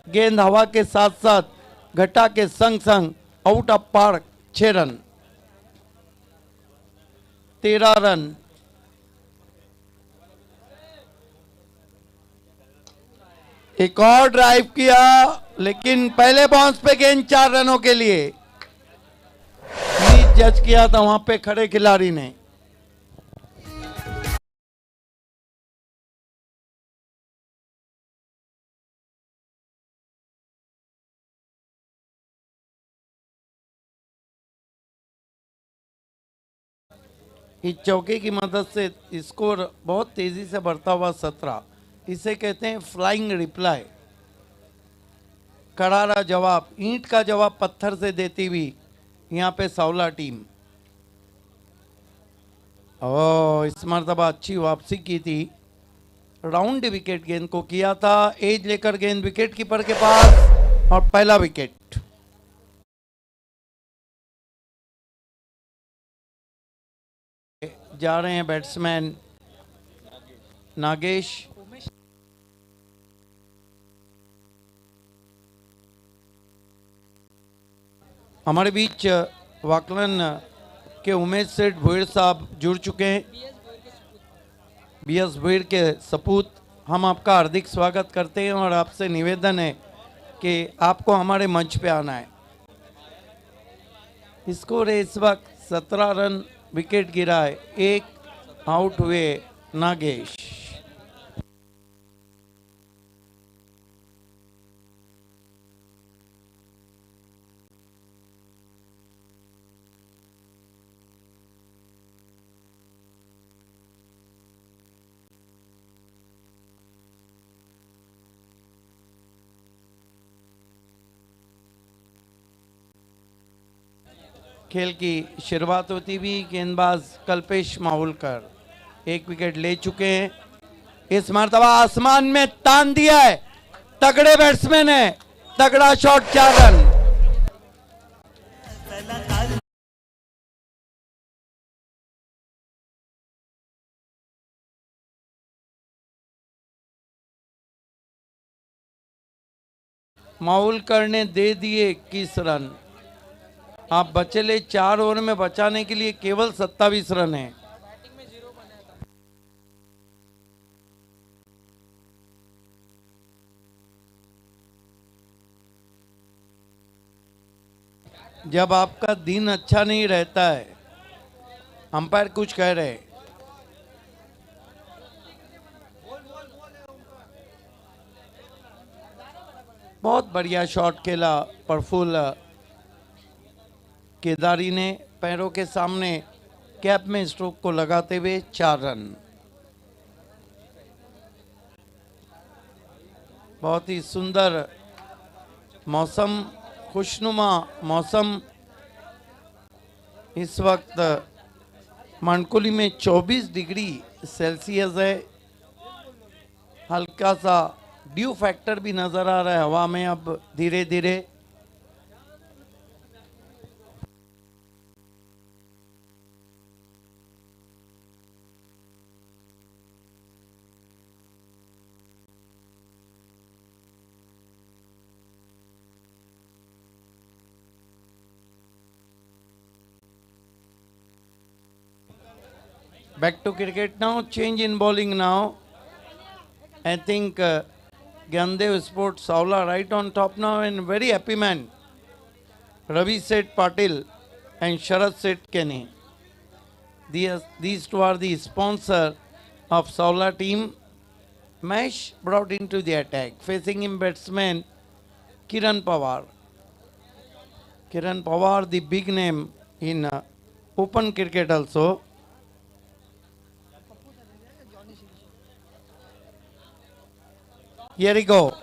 गेंद हवा के साथ साथ घटा के संग संग out of park 6 run 13 run. एक और ड्राइव किया लेकिन पहले बाउंस पे गेंद 4 रनों के लिए। नीच जज किया था वहां पे खड़े खिलाड़ी ने। इस चौके की मदद से स्कोर बहुत तेजी से बढ़ता हुआ 17। इसे कहते हैं फ्लाइंग रिप्लाई, करारा जवाब, ईंट का जवाब पत्थर से देती हुई यहाँ पे सावला टीम। ओ इस मरतबा अच्छी वापसी की थी, राउंड विकेट गेंद को किया था, एज लेकर गेंद विकेट कीपर के पास और पहला विकेट। जा रहे हैं बैट्समैन नागेश। हमारे बीच वाकलन के उमेश सेठ भोईर साहब जुड़ चुके हैं। BS भोईर के सपूत, हम आपका हार्दिक स्वागत करते हैं और आपसे निवेदन है कि आपको हमारे मंच पे आना है। स्कोर है इस वक्त 17 रन, विकेट गिरा है, एक आउट हुए नागेश। खेल की शुरुआत होती हुई गेंदबाज कल्पेश माहुलकर 1 विकेट ले चुके हैं। इस मर्तबा आसमान में तान दिया है, तगड़े बैट्समैन है, तगड़ा शॉट 4 रन। माहुलकर ने दे दिए 21 रन। आप बचले 4 ओवर में बचाने के लिए केवल 27 रन है। जब आपका दिन अच्छा नहीं रहता है, अंपायर कुछ कह रहे हैं, बहुत बढ़िया शॉट खेला प्रफुल्ल केदारी ने, पैरों के सामने कैप में स्ट्रोक को लगाते हुए 4 रन। बहुत ही सुंदर मौसम, खुशनुमा मौसम। इस वक्त मनकुली में 24 डिग्री सेल्सियस है। हल्का सा ड्यू फैक्टर भी नजर आ रहा है हवा में अब धीरे धीरे। Back to cricket now, change in bowling now. I think Gyandev Sports Saula right on top now and very happy man. Ravi Seth Patil and Sharad Seth Kenny. These two are the sponsor of Saula team. Mesh brought into the attack. Facing him batsman Kiran Pawar. Kiran Pawar, the big name in open cricket also. Here we go.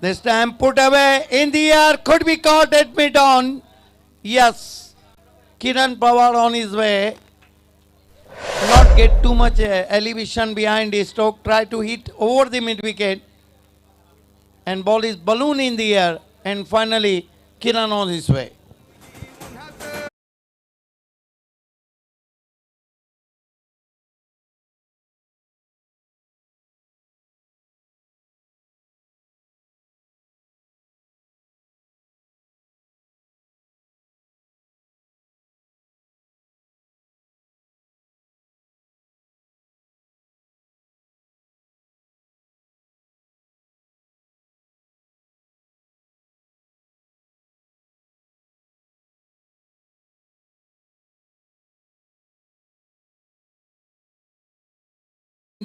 This time put away in the air, could be caught at mid on. Yes, Kiran Pawar on his way. Not get too much elevation behind his stroke. Try to hit over the mid wicket. And ball is balloon in the air. And finally, Kiran on his way.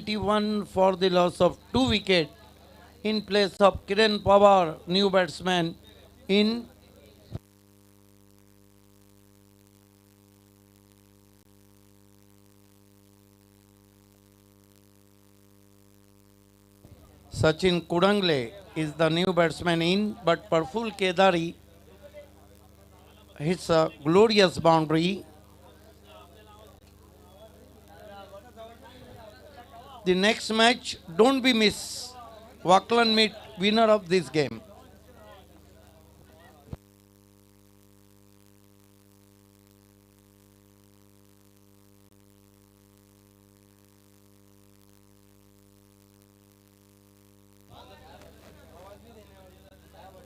One for the loss of 2 wickets in place of Kiran Pawar, new batsman in Sachin Kudangle is the new batsman in, but Praful Kedari hits a glorious boundary. The next match, don't be miss. Waklan meet winner of this game.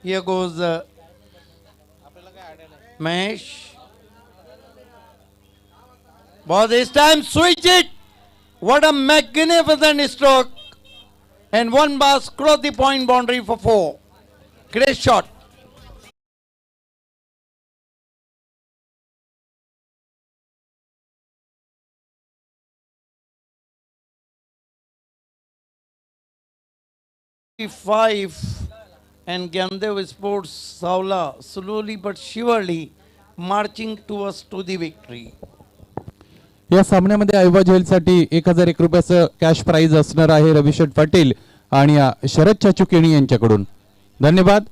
Here goes Mahesh. But this time switch it. What a magnificent stroke. And one bus crossed the point boundary for 4. Great shot. Five and Gyandev Sports Saula slowly but surely marching towards to the victory. या सामन्यामध्ये Iowa झेलसाठी 1001 रुपयाचं cash price असणार आहे रविशेठ पाटील आणि शरद चाचुकेणी यांच्याकडून. धन्यवाद.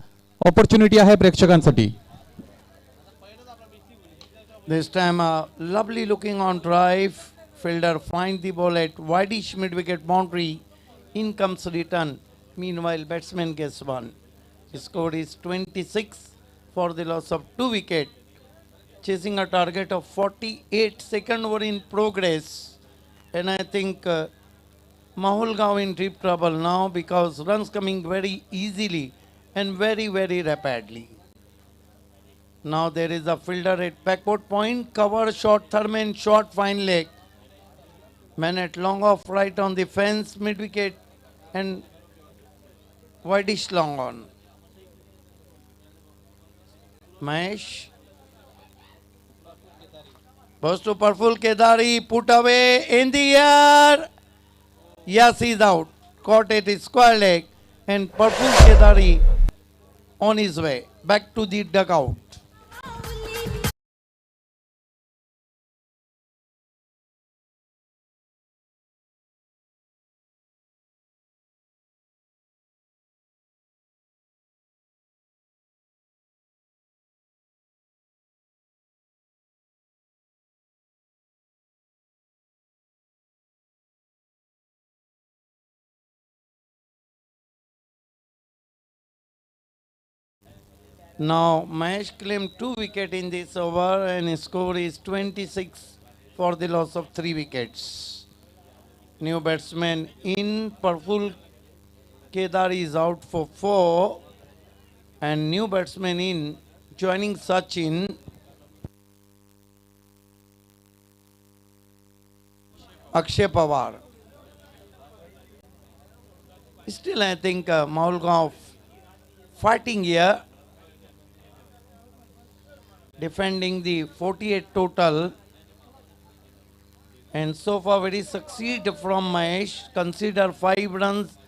Opportunity आहे प्रेक्षकांसाठी. This time a lovely looking on drive. Fielder finds the ball at wideish mid wicket boundary. In comes return. Meanwhile batsman gets one. His score is 26 for the loss of 2 wickets. Chasing a target of 48, second over in progress. And I think Mahul Gaon in deep trouble now because runs coming very easily and very, very rapidly. Now there is a fielder at backward point, cover short, third man short, fine leg. Man at long off right on the fence, mid wicket and wideish long on. Mahesh. Goes to Praful Kedari, put away in the air. Yes, he's out. Caught at his square leg. And Praful Kedari on his way back to the dugout. Now Mahesh claimed 2 wickets in this over and his score is 26 for the loss of 3 wickets. New batsman in, Praful Kedari is out for 4 and new batsman in, joining Sachin, Akshay Pawar. Still I think Mahul Gaon fighting here, defending the 48 total, and so far very succeed from Mahesh. Consider 5 runs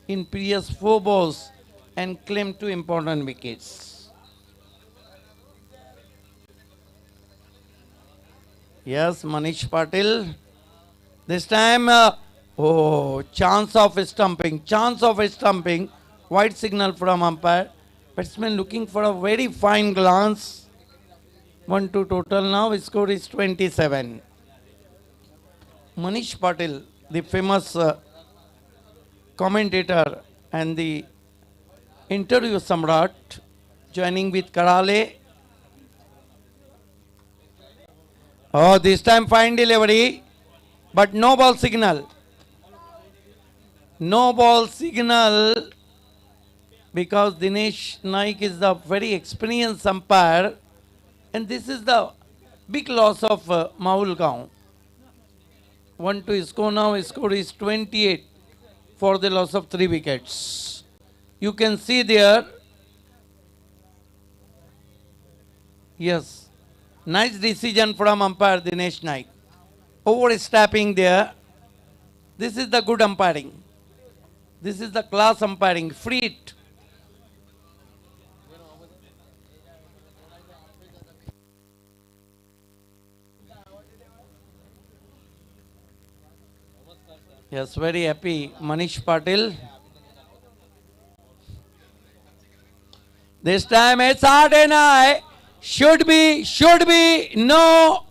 in previous 4 balls and claim 2 important wickets. Yes, Manish Patil. This time, chance of stumping White signal from umpire. Batsman looking for a very fine glance. 1-2 total now. Score is 27. Manish Patil, the famous commentator and the interview samrat, joining with Karale. Oh, this time fine delivery, but no ball signal. No ball signal because Dinesh Naik is the very experienced umpire, and this is the big loss of Mahulgaon. 1-2 score now. Score is 28 for the loss of 3 wickets. You can see there. Yes, nice decision from umpire Dinesh Naik. Overstepping there. This is the good umpiring. This is the class umpiring. Free it. Yes, very happy Manish Patil. This time it's hard and high. Should be, no.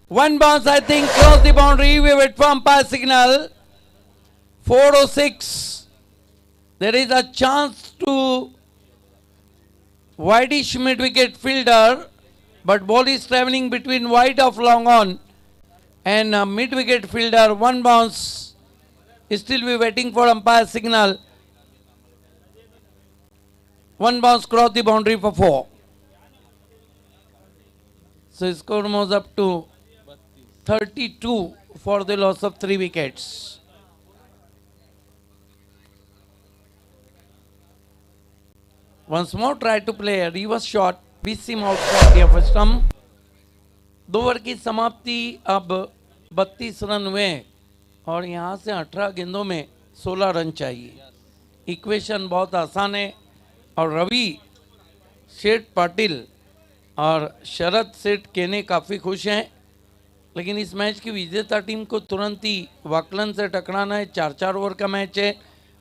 One bounce, I think, cross the boundary. We wait for umpire signal. 406. There is a chance to wideish mid-wicket fielder, but ball is travelling between wide of long on and mid-wicket fielder. One bounce. Still we waiting for umpire signal. One bounce cross the boundary for 4. So score moves up to 32 for the loss of 3 wickets. Once more try to play a reverse shot. Miss him outside the first stump. 2 over की समाप्ति अब 32 run हुए और यहाँ से 18 गेंदों में 16 run चाहिए. Equation बहुत आसान है और रवि सेठ पाटिल और शरद सेठ केने काफ़ी खुश हैं, लेकिन इस मैच की विजेता टीम को तुरंत ही वाकलन से टकराना है. 4-4 ओवर का मैच है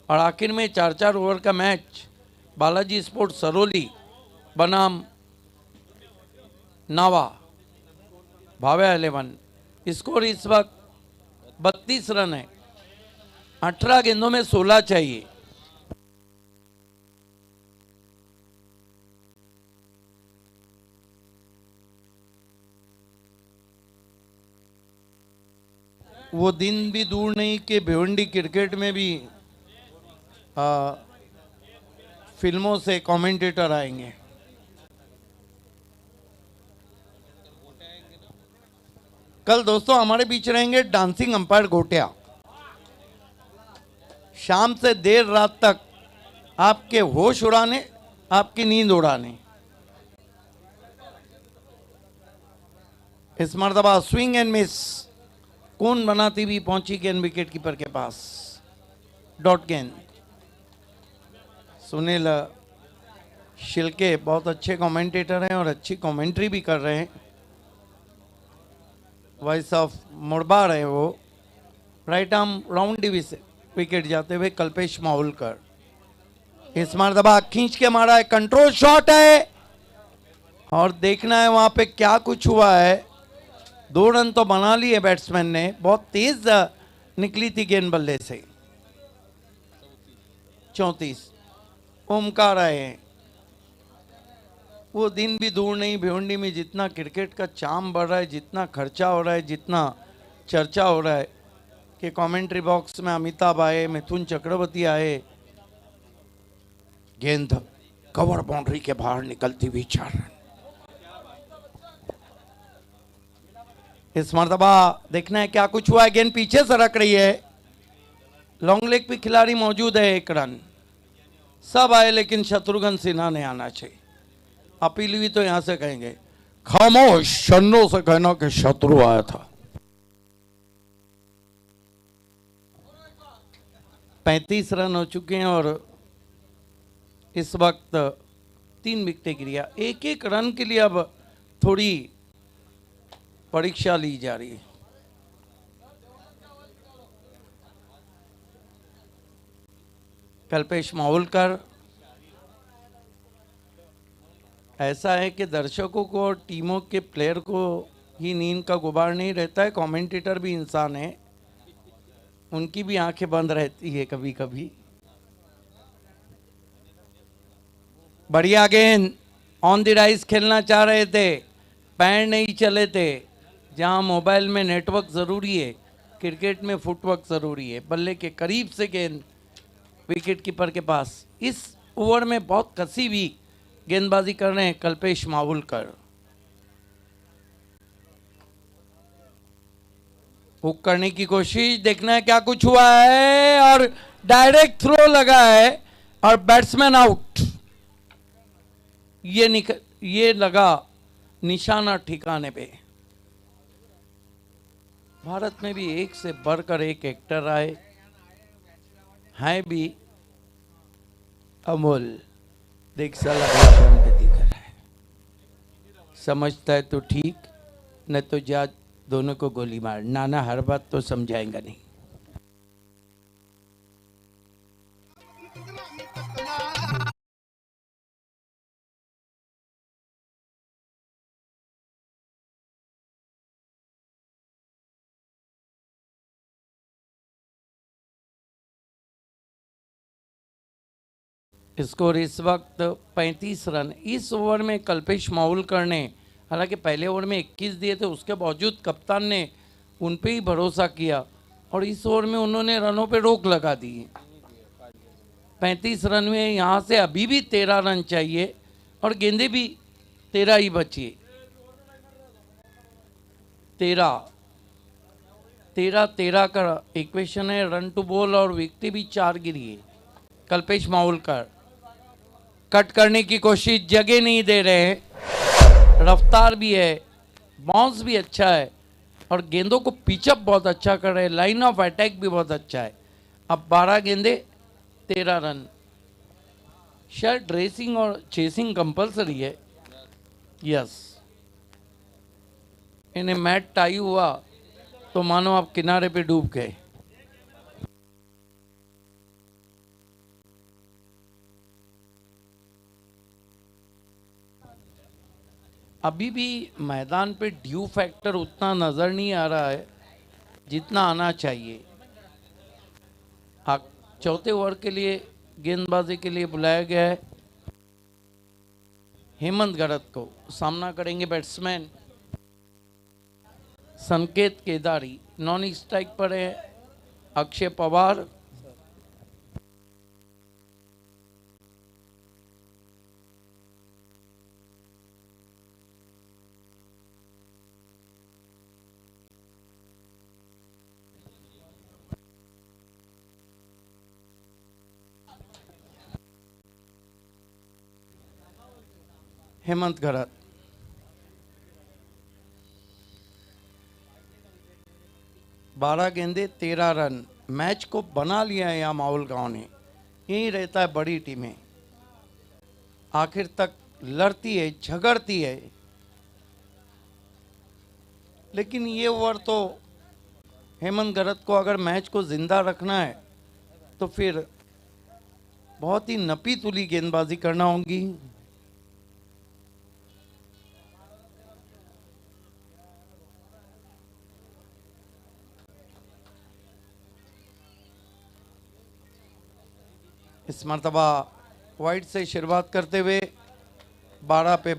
और आखिर में 4-4 ओवर का मैच बालाजी स्पोर्ट सरोली बनाम नावा भावे 11. स्कोर इस वक्त 32 रन है. 18 गेंदों में 16 चाहिए. वो दिन भी दूर नहीं कि भिवंडी क्रिकेट में भी फिल्मों से कमेंटेटर आएंगे. कल दोस्तों हमारे बीच रहेंगे डांसिंग अंपायर गोटिया. शाम से देर रात तक आपके होश उड़ाने, आपकी नींद उड़ाने. इस मर्तबा स्विंग एंड मिस कौन बनाती हुई पहुंची गेंद विकेट कीपर के पास. डॉट गेंद. सुनील शिल्के बहुत अच्छे कमेंटेटर हैं और अच्छी कमेंट्री भी कर रहे हैं. वॉइस ऑफ मुड़बार है वो. राइट आर्म राउंड डिवी से विकेट जाते हुए कल्पेश माहुलकर. इस मर्तबा खींच के मारा है. कंट्रोल शॉट है और देखना है वहां पे क्या कुछ हुआ है. 2 रन तो बना लिए बैट्समैन ने. बहुत तेज निकली थी गेंद बल्ले से. 34 ओमकार आए हैं. वो दिन भी दूर नहीं भिवंडी में जितना क्रिकेट का चाम बढ़ रहा है, जितना खर्चा हो रहा है, जितना चर्चा हो रहा है कि कमेंट्री बॉक्स में अमिताभ आए, मिथुन चक्रवर्ती आए. गेंद कवर बाउंड्री के बाहर निकलती हुई 4 रन. इस मर्तबा देखना है क्या कुछ हुआ है. गेंद पीछे सरक रही है. लॉन्ग लेग पे खिलाड़ी मौजूद है. 1 रन. सब आए लेकिन शत्रुघ्न सिन्हा ने आना चाहिए. अपील हुई तो यहां से कहेंगे खामोश छन्नों से कहना कि शत्रु आया था. 35 रन हो चुके हैं और इस वक्त 3 विकेटें गिरिया. 1-1 रन के लिए अब थोड़ी परीक्षा ली जा रही है. कल्पेश माहुलकर। ऐसा है कि दर्शकों को और टीमों के प्लेयर को ही नींद का गुबार नहीं रहता है, कमेंटेटर भी इंसान है, उनकी भी आंखें बंद रहती है कभी कभी। बढ़िया गेंद, ऑन द राइज खेलना चाह रहे थे, पैर नहीं चले थे। जहां मोबाइल में नेटवर्क ज़रूरी है, क्रिकेट में फुटवर्क ज़रूरी है। बल्ले के करीब से गेंद विकेट कीपर के पास। इस ओवर में बहुत कसी हुई गेंदबाजी कर रहे हैं कल्पेश माहुलकर। हुक करने की कोशिश, देखना है क्या कुछ हुआ है, और डायरेक्ट थ्रो लगा है और बैट्समैन आउट। ये लगा निशाना ठिकाने पे। भारत में भी एक से बढ़कर एक एक्टर आए हैं भी अमोल। देख साला पे दिख रहा है, समझता है तो ठीक, न तो जा दोनों को गोली मार। नाना हर बात तो समझाएगा नहीं। स्कोर इस वक्त 35 रन। इस ओवर में कल्पेश माहुलकर ने, हालांकि पहले ओवर में 21 दिए थे, उसके बावजूद कप्तान ने उन पे ही भरोसा किया और इस ओवर में उन्होंने रनों पे रोक लगा दी। 35 रन में यहाँ से अभी भी 13 रन चाहिए और गेंदे भी 13 ही बची। 13 का इक्वेशन है, रन टू बॉल, और विकेट भी 4 गिरी है। कल्पेश माहुलकर कट करने की कोशिश, जगह नहीं दे रहे हैं। रफ्तार भी है, बाउंस भी अच्छा है और गेंदों को पिचअप बहुत अच्छा कर रहे हैं। लाइन ऑफ अटैक भी बहुत अच्छा है। अब 12 गेंदे 13 रन। शायद ड्रेसिंग और चेसिंग कंपलसरी है। यस, इन्हें मैट टाई हुआ तो मानो आप किनारे पे डूब गए। अभी भी मैदान पे ड्यू फैक्टर उतना नज़र नहीं आ रहा है जितना आना चाहिए। चौथे ओवर के लिए गेंदबाजी के लिए बुलाया गया है हेमंत गरत को। सामना करेंगे बैट्समैन संकेत केदारी। नॉन स्ट्राइक पर है अक्षय पवार। हेमंत गरत। बारह गेंदे 13 रन। मैच को बना लिया है यहाँ माहौल गांव ने। यही रहता है बड़ी टीमें, आखिर तक लड़ती है, झगड़ती है। लेकिन ये ओवर तो हेमंत गरत को अगर मैच को जिंदा रखना है तो फिर बहुत ही नपी तुली गेंदबाजी करना होगी। इस मरतबा वाइड से शुरुआत करते हुए 12 पे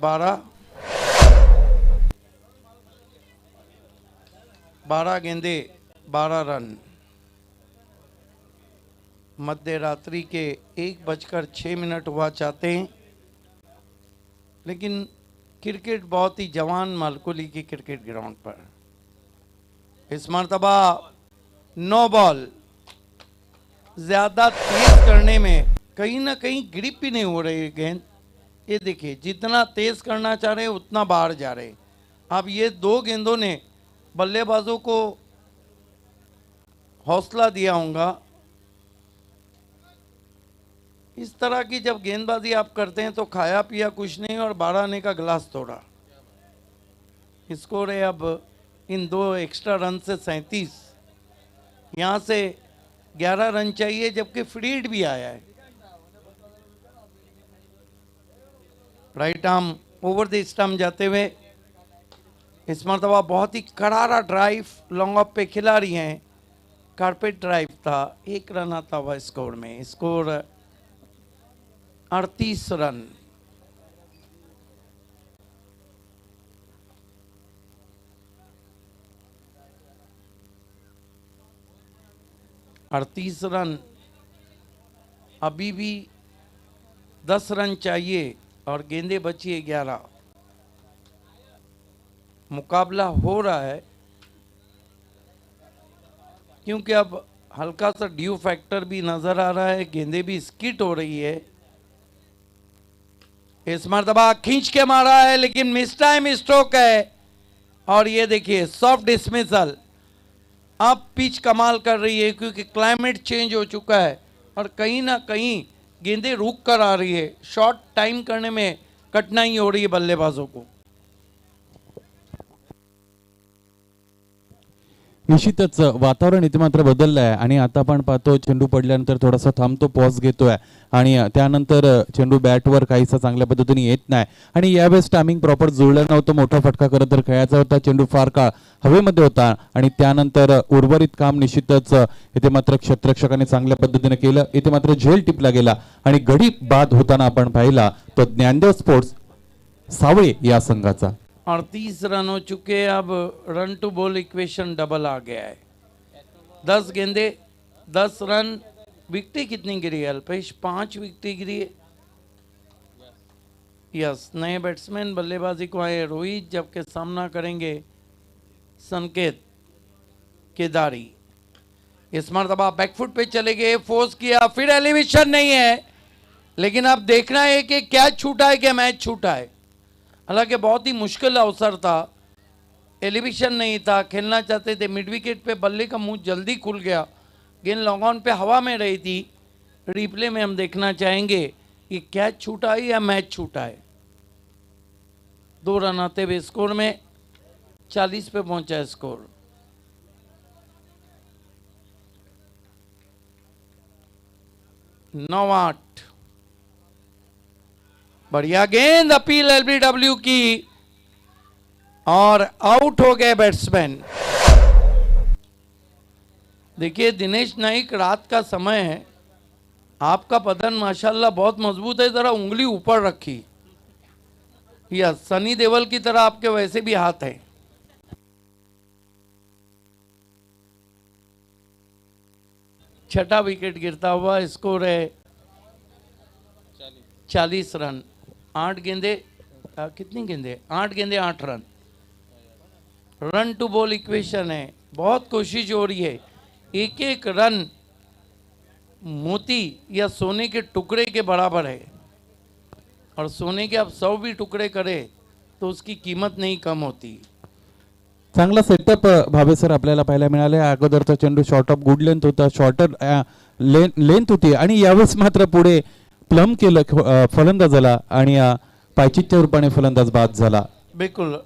12 गेंदे 12 रन। मध्य रात्रि के 1:06 हुआ चाहते हैं, लेकिन क्रिकेट बहुत ही जवान मालकुली की क्रिकेट ग्राउंड पर। इस मरतबा 9 बॉल। ज्यादा तेज करने में कहीं ना कहीं ग्रिप भी नहीं हो रही है गेंद। ये देखिए, जितना तेज करना चाह रहे हैं उतना बाहर जा रहे हैं। अब ये 2 गेंदों ने बल्लेबाजों को हौसला दिया होगा। इस तरह की जब गेंदबाजी आप करते हैं तो खाया पिया कुछ नहीं और 12 आने का गिलास तोड़ा। स्कोर है अब इन 2 एक्स्ट्रा रन से 37। यहाँ से 11 रन चाहिए, जबकि फ्रीड भी आया है। Right arm over the stump जाते हुए इस मरतबा बहुत ही करारा ड्राइव लॉन्ग ऑफ पे खिला रही हैं। कारपेट ड्राइव था, 1 रन आता हुआ स्कोर में। Score 38 run. रन अभी भी 10 रन चाहिए और गेंदे बची 11। मुकाबला हो रहा है क्योंकि अब हल्का सा ड्यू फैक्टर भी नजर आ रहा है, गेंदे भी स्किट हो रही है। इस मरतबा खींच के मारा है लेकिन मिस टाइम स्ट्रोक है और ये देखिए सॉफ्ट डिसमिसल। अब पिच कमाल कर रही है क्योंकि क्लाइमेट चेंज हो चुका है और कहीं ना कहीं गेंदें रुक कर आ रही है। शॉट टाइम करने में कठिनाई हो रही है बल्लेबाजों को। निश्चितच वातावरण इथे मात्र बदललं आहे आणि आता आपण पाहतो चेंडू पडल्यानंतर थोडासा थांबतो, पॉज घेतोय आणि त्यानंतर चेंडू बॅटवर काहीसा चांगल्या पद्धतीने येत नाही आणि यावेळेस टायमिंग प्रॉपर जुळलं नव्हतं. मोठा फटका करत तर खेळायचा होता, चेंडू फार काळ हवेमध्ये होता आणि त्यानंतर उर्वरित काम निश्चितच इथे मात्र क्षेत्ररक्षकाने चांगल्या पद्धतीने केलं. इथे मात्र झेल टिपला गेला आणि गडी बाद होताना आपण पाहिला तो ज्ञानदेव स्पोर्ट्स सावळे या संघाचा. 38 रन हो चुके हैं। अब run to ball equation double आ गया है। 10 गेंदे 10 रन। विकेटें कितनी गिरी है अल्पेश? 5 विकेटें गिरी है। यस, नए बैट्समैन बल्लेबाजी को आए रोहित, जबकि सामना करेंगे संकेत केदारी। इस मरतबा बैकफुट पे चले गए, फोर्स किया, फिर एलिवेशन नहीं है लेकिन अब देखना है कि क्या छूटा है, क्या मैच छूटा है। हालांकि बहुत ही मुश्किल अवसर था, एलिवेशन नहीं था, खेलना चाहते थे मिड विकेट पे, बल्ले का मुंह जल्दी खुल गया, गेंद लॉन्ग ऑन पे हवा में रही थी। रिप्ले में हम देखना चाहेंगे कि कैच छूटा है या मैच छूटा है। 2 रन आते हुए स्कोर में 40 पे पहुंचा है स्कोर। नौ 8। बढ़िया गेंद, अपील एलबीडब्ल्यू की और आउट हो गए बैट्समैन। देखिए दिनेश नाइक, रात का समय है, आपका बदन माशाल्लाह बहुत मजबूत है, जरा उंगली ऊपर रखी। या सनी देओल की तरह आपके वैसे भी हाथ है। छठा विकेट गिरता हुआ, स्कोर है 40 रन। 8 गेंदे, कितनी गेंदे? 8 गेंदे 8 run. Run to ball equation है, बहुत कोशिश हो रही है। एक एक रन मोती या सोने के टुकड़े के बराबर है और सोने के आप 100 भी टुकड़े करे तो उसकी कीमत नहीं कम होती। चांगला सेटअप भावे सर आपल्याला पाहायला मिळाले. अगोदरचा चेंडू शॉर्ट ऑफ गुड लेंथ होता, शॉर्टर लेंथ होती आणि यावेळेस मात्र पुढे प्लम केलं फलंदाजाला आणि पायचीतच्या रूपाने फलंदाज बाद झाला. बिल्कुल,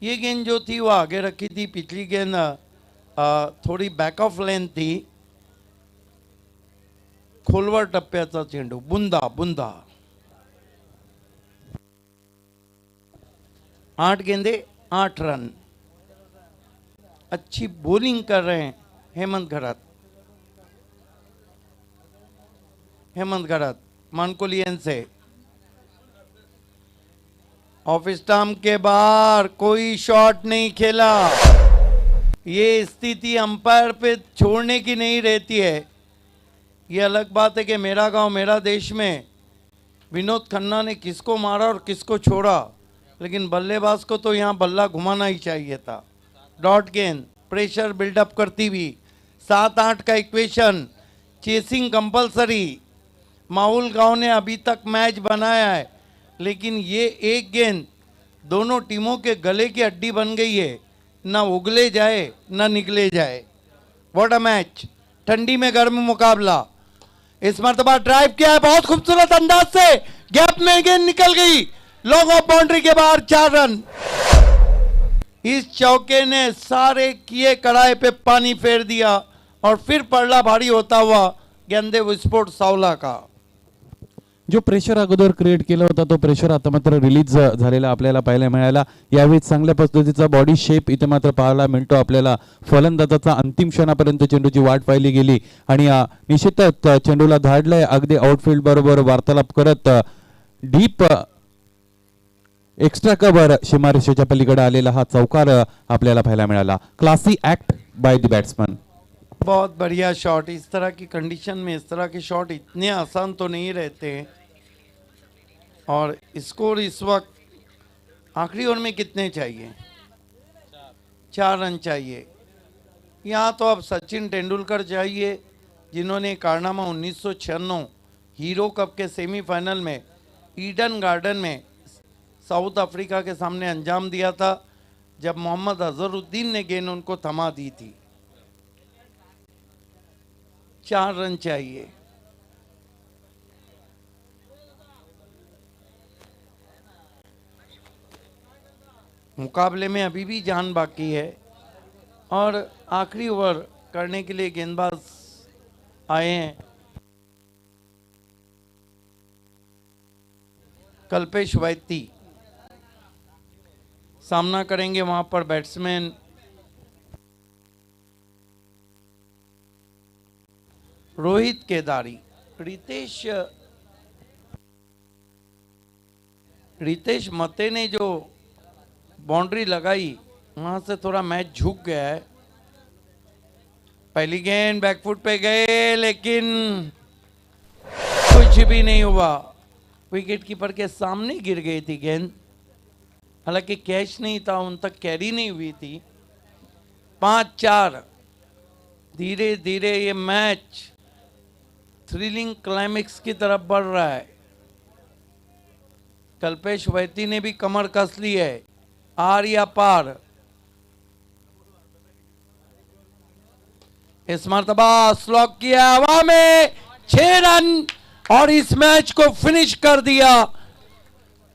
ये गेंद जो थी वो आगे रखी थी, पिछली गेंद थोड़ी बैक ऑफ लेंथ थी। खोलवर टप्प्याचा चेंडू, बुंदा बुंदा। 8 गेंदे 8 रन। अच्छी बॉलिंग कर रहे हैं हेमंत घरात। हेमंत घरात मानकोलियन से ऑफ स्टंप के बाहर, कोई शॉट नहीं खेला। ये स्थिति अंपायर पे छोड़ने की नहीं रहती है। ये अलग बात है कि मेरा गांव मेरा देश में विनोद खन्ना ने किसको मारा और किसको छोड़ा, लेकिन बल्लेबाज को तो यहाँ बल्ला घुमाना ही चाहिए था। डॉट गेंद, प्रेशर बिल्डअप करती हुई 7-8 का इक्वेशन, चेसिंग कंपलसरी। माहौल गांव ने अभी तक मैच बनाया है लेकिन ये एक गेंद दोनों टीमों के गले की हड्डी बन गई है, ना उगले जाए ना निकले जाए। व्हाट अ मैच, ठंडी में गर्म मुकाबला। इस मरतबा ड्राइव किया है बहुत खूबसूरत अंदाज से, गैप में गेंद निकल गई, लॉन्ग ऑफ बाउंड्री के बाहर 4 रन। इस चौके ने सारे किए कड़ाए पे पानी फेर दिया और फिर पड़ला भारी होता हुआ ज्ञानदेव स्पोर्ट्स सावला का। जो प्रेशर अगोदर क्रिएट केला होता तो प्रेशर आता मात्र रिलीज झालेला आपल्याला पाहायला मिळाला. यावेळी चांगल्या पद्धतीचा बॉडी शेप इथे मात्र पाहायला मिळतो आपल्याला. फलंदाजाचा अंतिम क्षणापर्यंत चेंडूची वाट पाहिली गेली आणि निश्चितच चेंडूला धाडलंय अगदी आउटफील्ड बरोबर वार्तालाप करत डीप एक्स्ट्रा कव्हर सीमारेषेच्या पलीकडे आलेला हा चौकार आपल्याला पाहायला मिळाला. Classy act by the batsman. बहुत बढ़िया शॉट. इस तरह की कंडीशन में इस तरह के शॉट इतने आसान तो नहीं रहते. और स्कोर इस वक्त आखिरी ओवर में कितने चाहिए? 4 रन चाहिए. यहाँ तो अब सचिन तेंदुलकर चाहिए जिन्होंने कारनामा 1996 हीरो कप के सेमीफाइनल में ईडन गार्डन में साउथ अफ्रीका के सामने अंजाम दिया था जब मोहम्मद अजहरुद्दीन ने गेंद उनको थमा दी थी. 4 रन चाहिए. मुकाबले में अभी भी जान बाकी है और आखिरी ओवर करने के लिए गेंदबाज आए हैं. कल्पेश वैती सामना करेंगे. वहां पर बैट्समैन रोहित केदारी. रितेश मते ने जो बाउंड्री लगाई वहां से थोड़ा मैच झुक गया है. पहली गेंद बैकफुट पे गए लेकिन कुछ भी नहीं हुआ. विकेट कीपर के सामने गिर गई थी गेंद. हालांकि कैच नहीं था, उन तक कैरी नहीं हुई थी. 5-4. धीरे धीरे ये मैच थ्रिलिंग क्लाइमेक्स की तरफ बढ़ रहा है. कल्पेश वैती ने भी कमर कस ली है. आर या पार. इस मर्तबा स्लॉक किया हवा में. 6 रन और इस मैच को फिनिश कर दिया.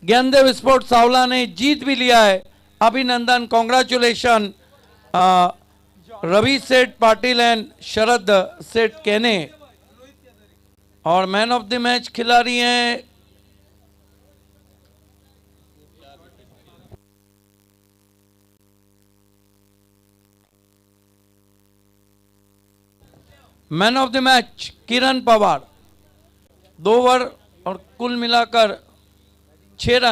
ज्ञानदेव स्पोर्ट्स सावला ने जीत भी लिया है. अभिनंदन, कॉन्ग्रेचुलेशन रवि सेठ पाटिल एंड शरद सेठ केने. और मैन ऑफ द मैच खिलाड़ी हैं man of the match Kiran Pawar. 2 over और कुल मिलाकर 6 रन.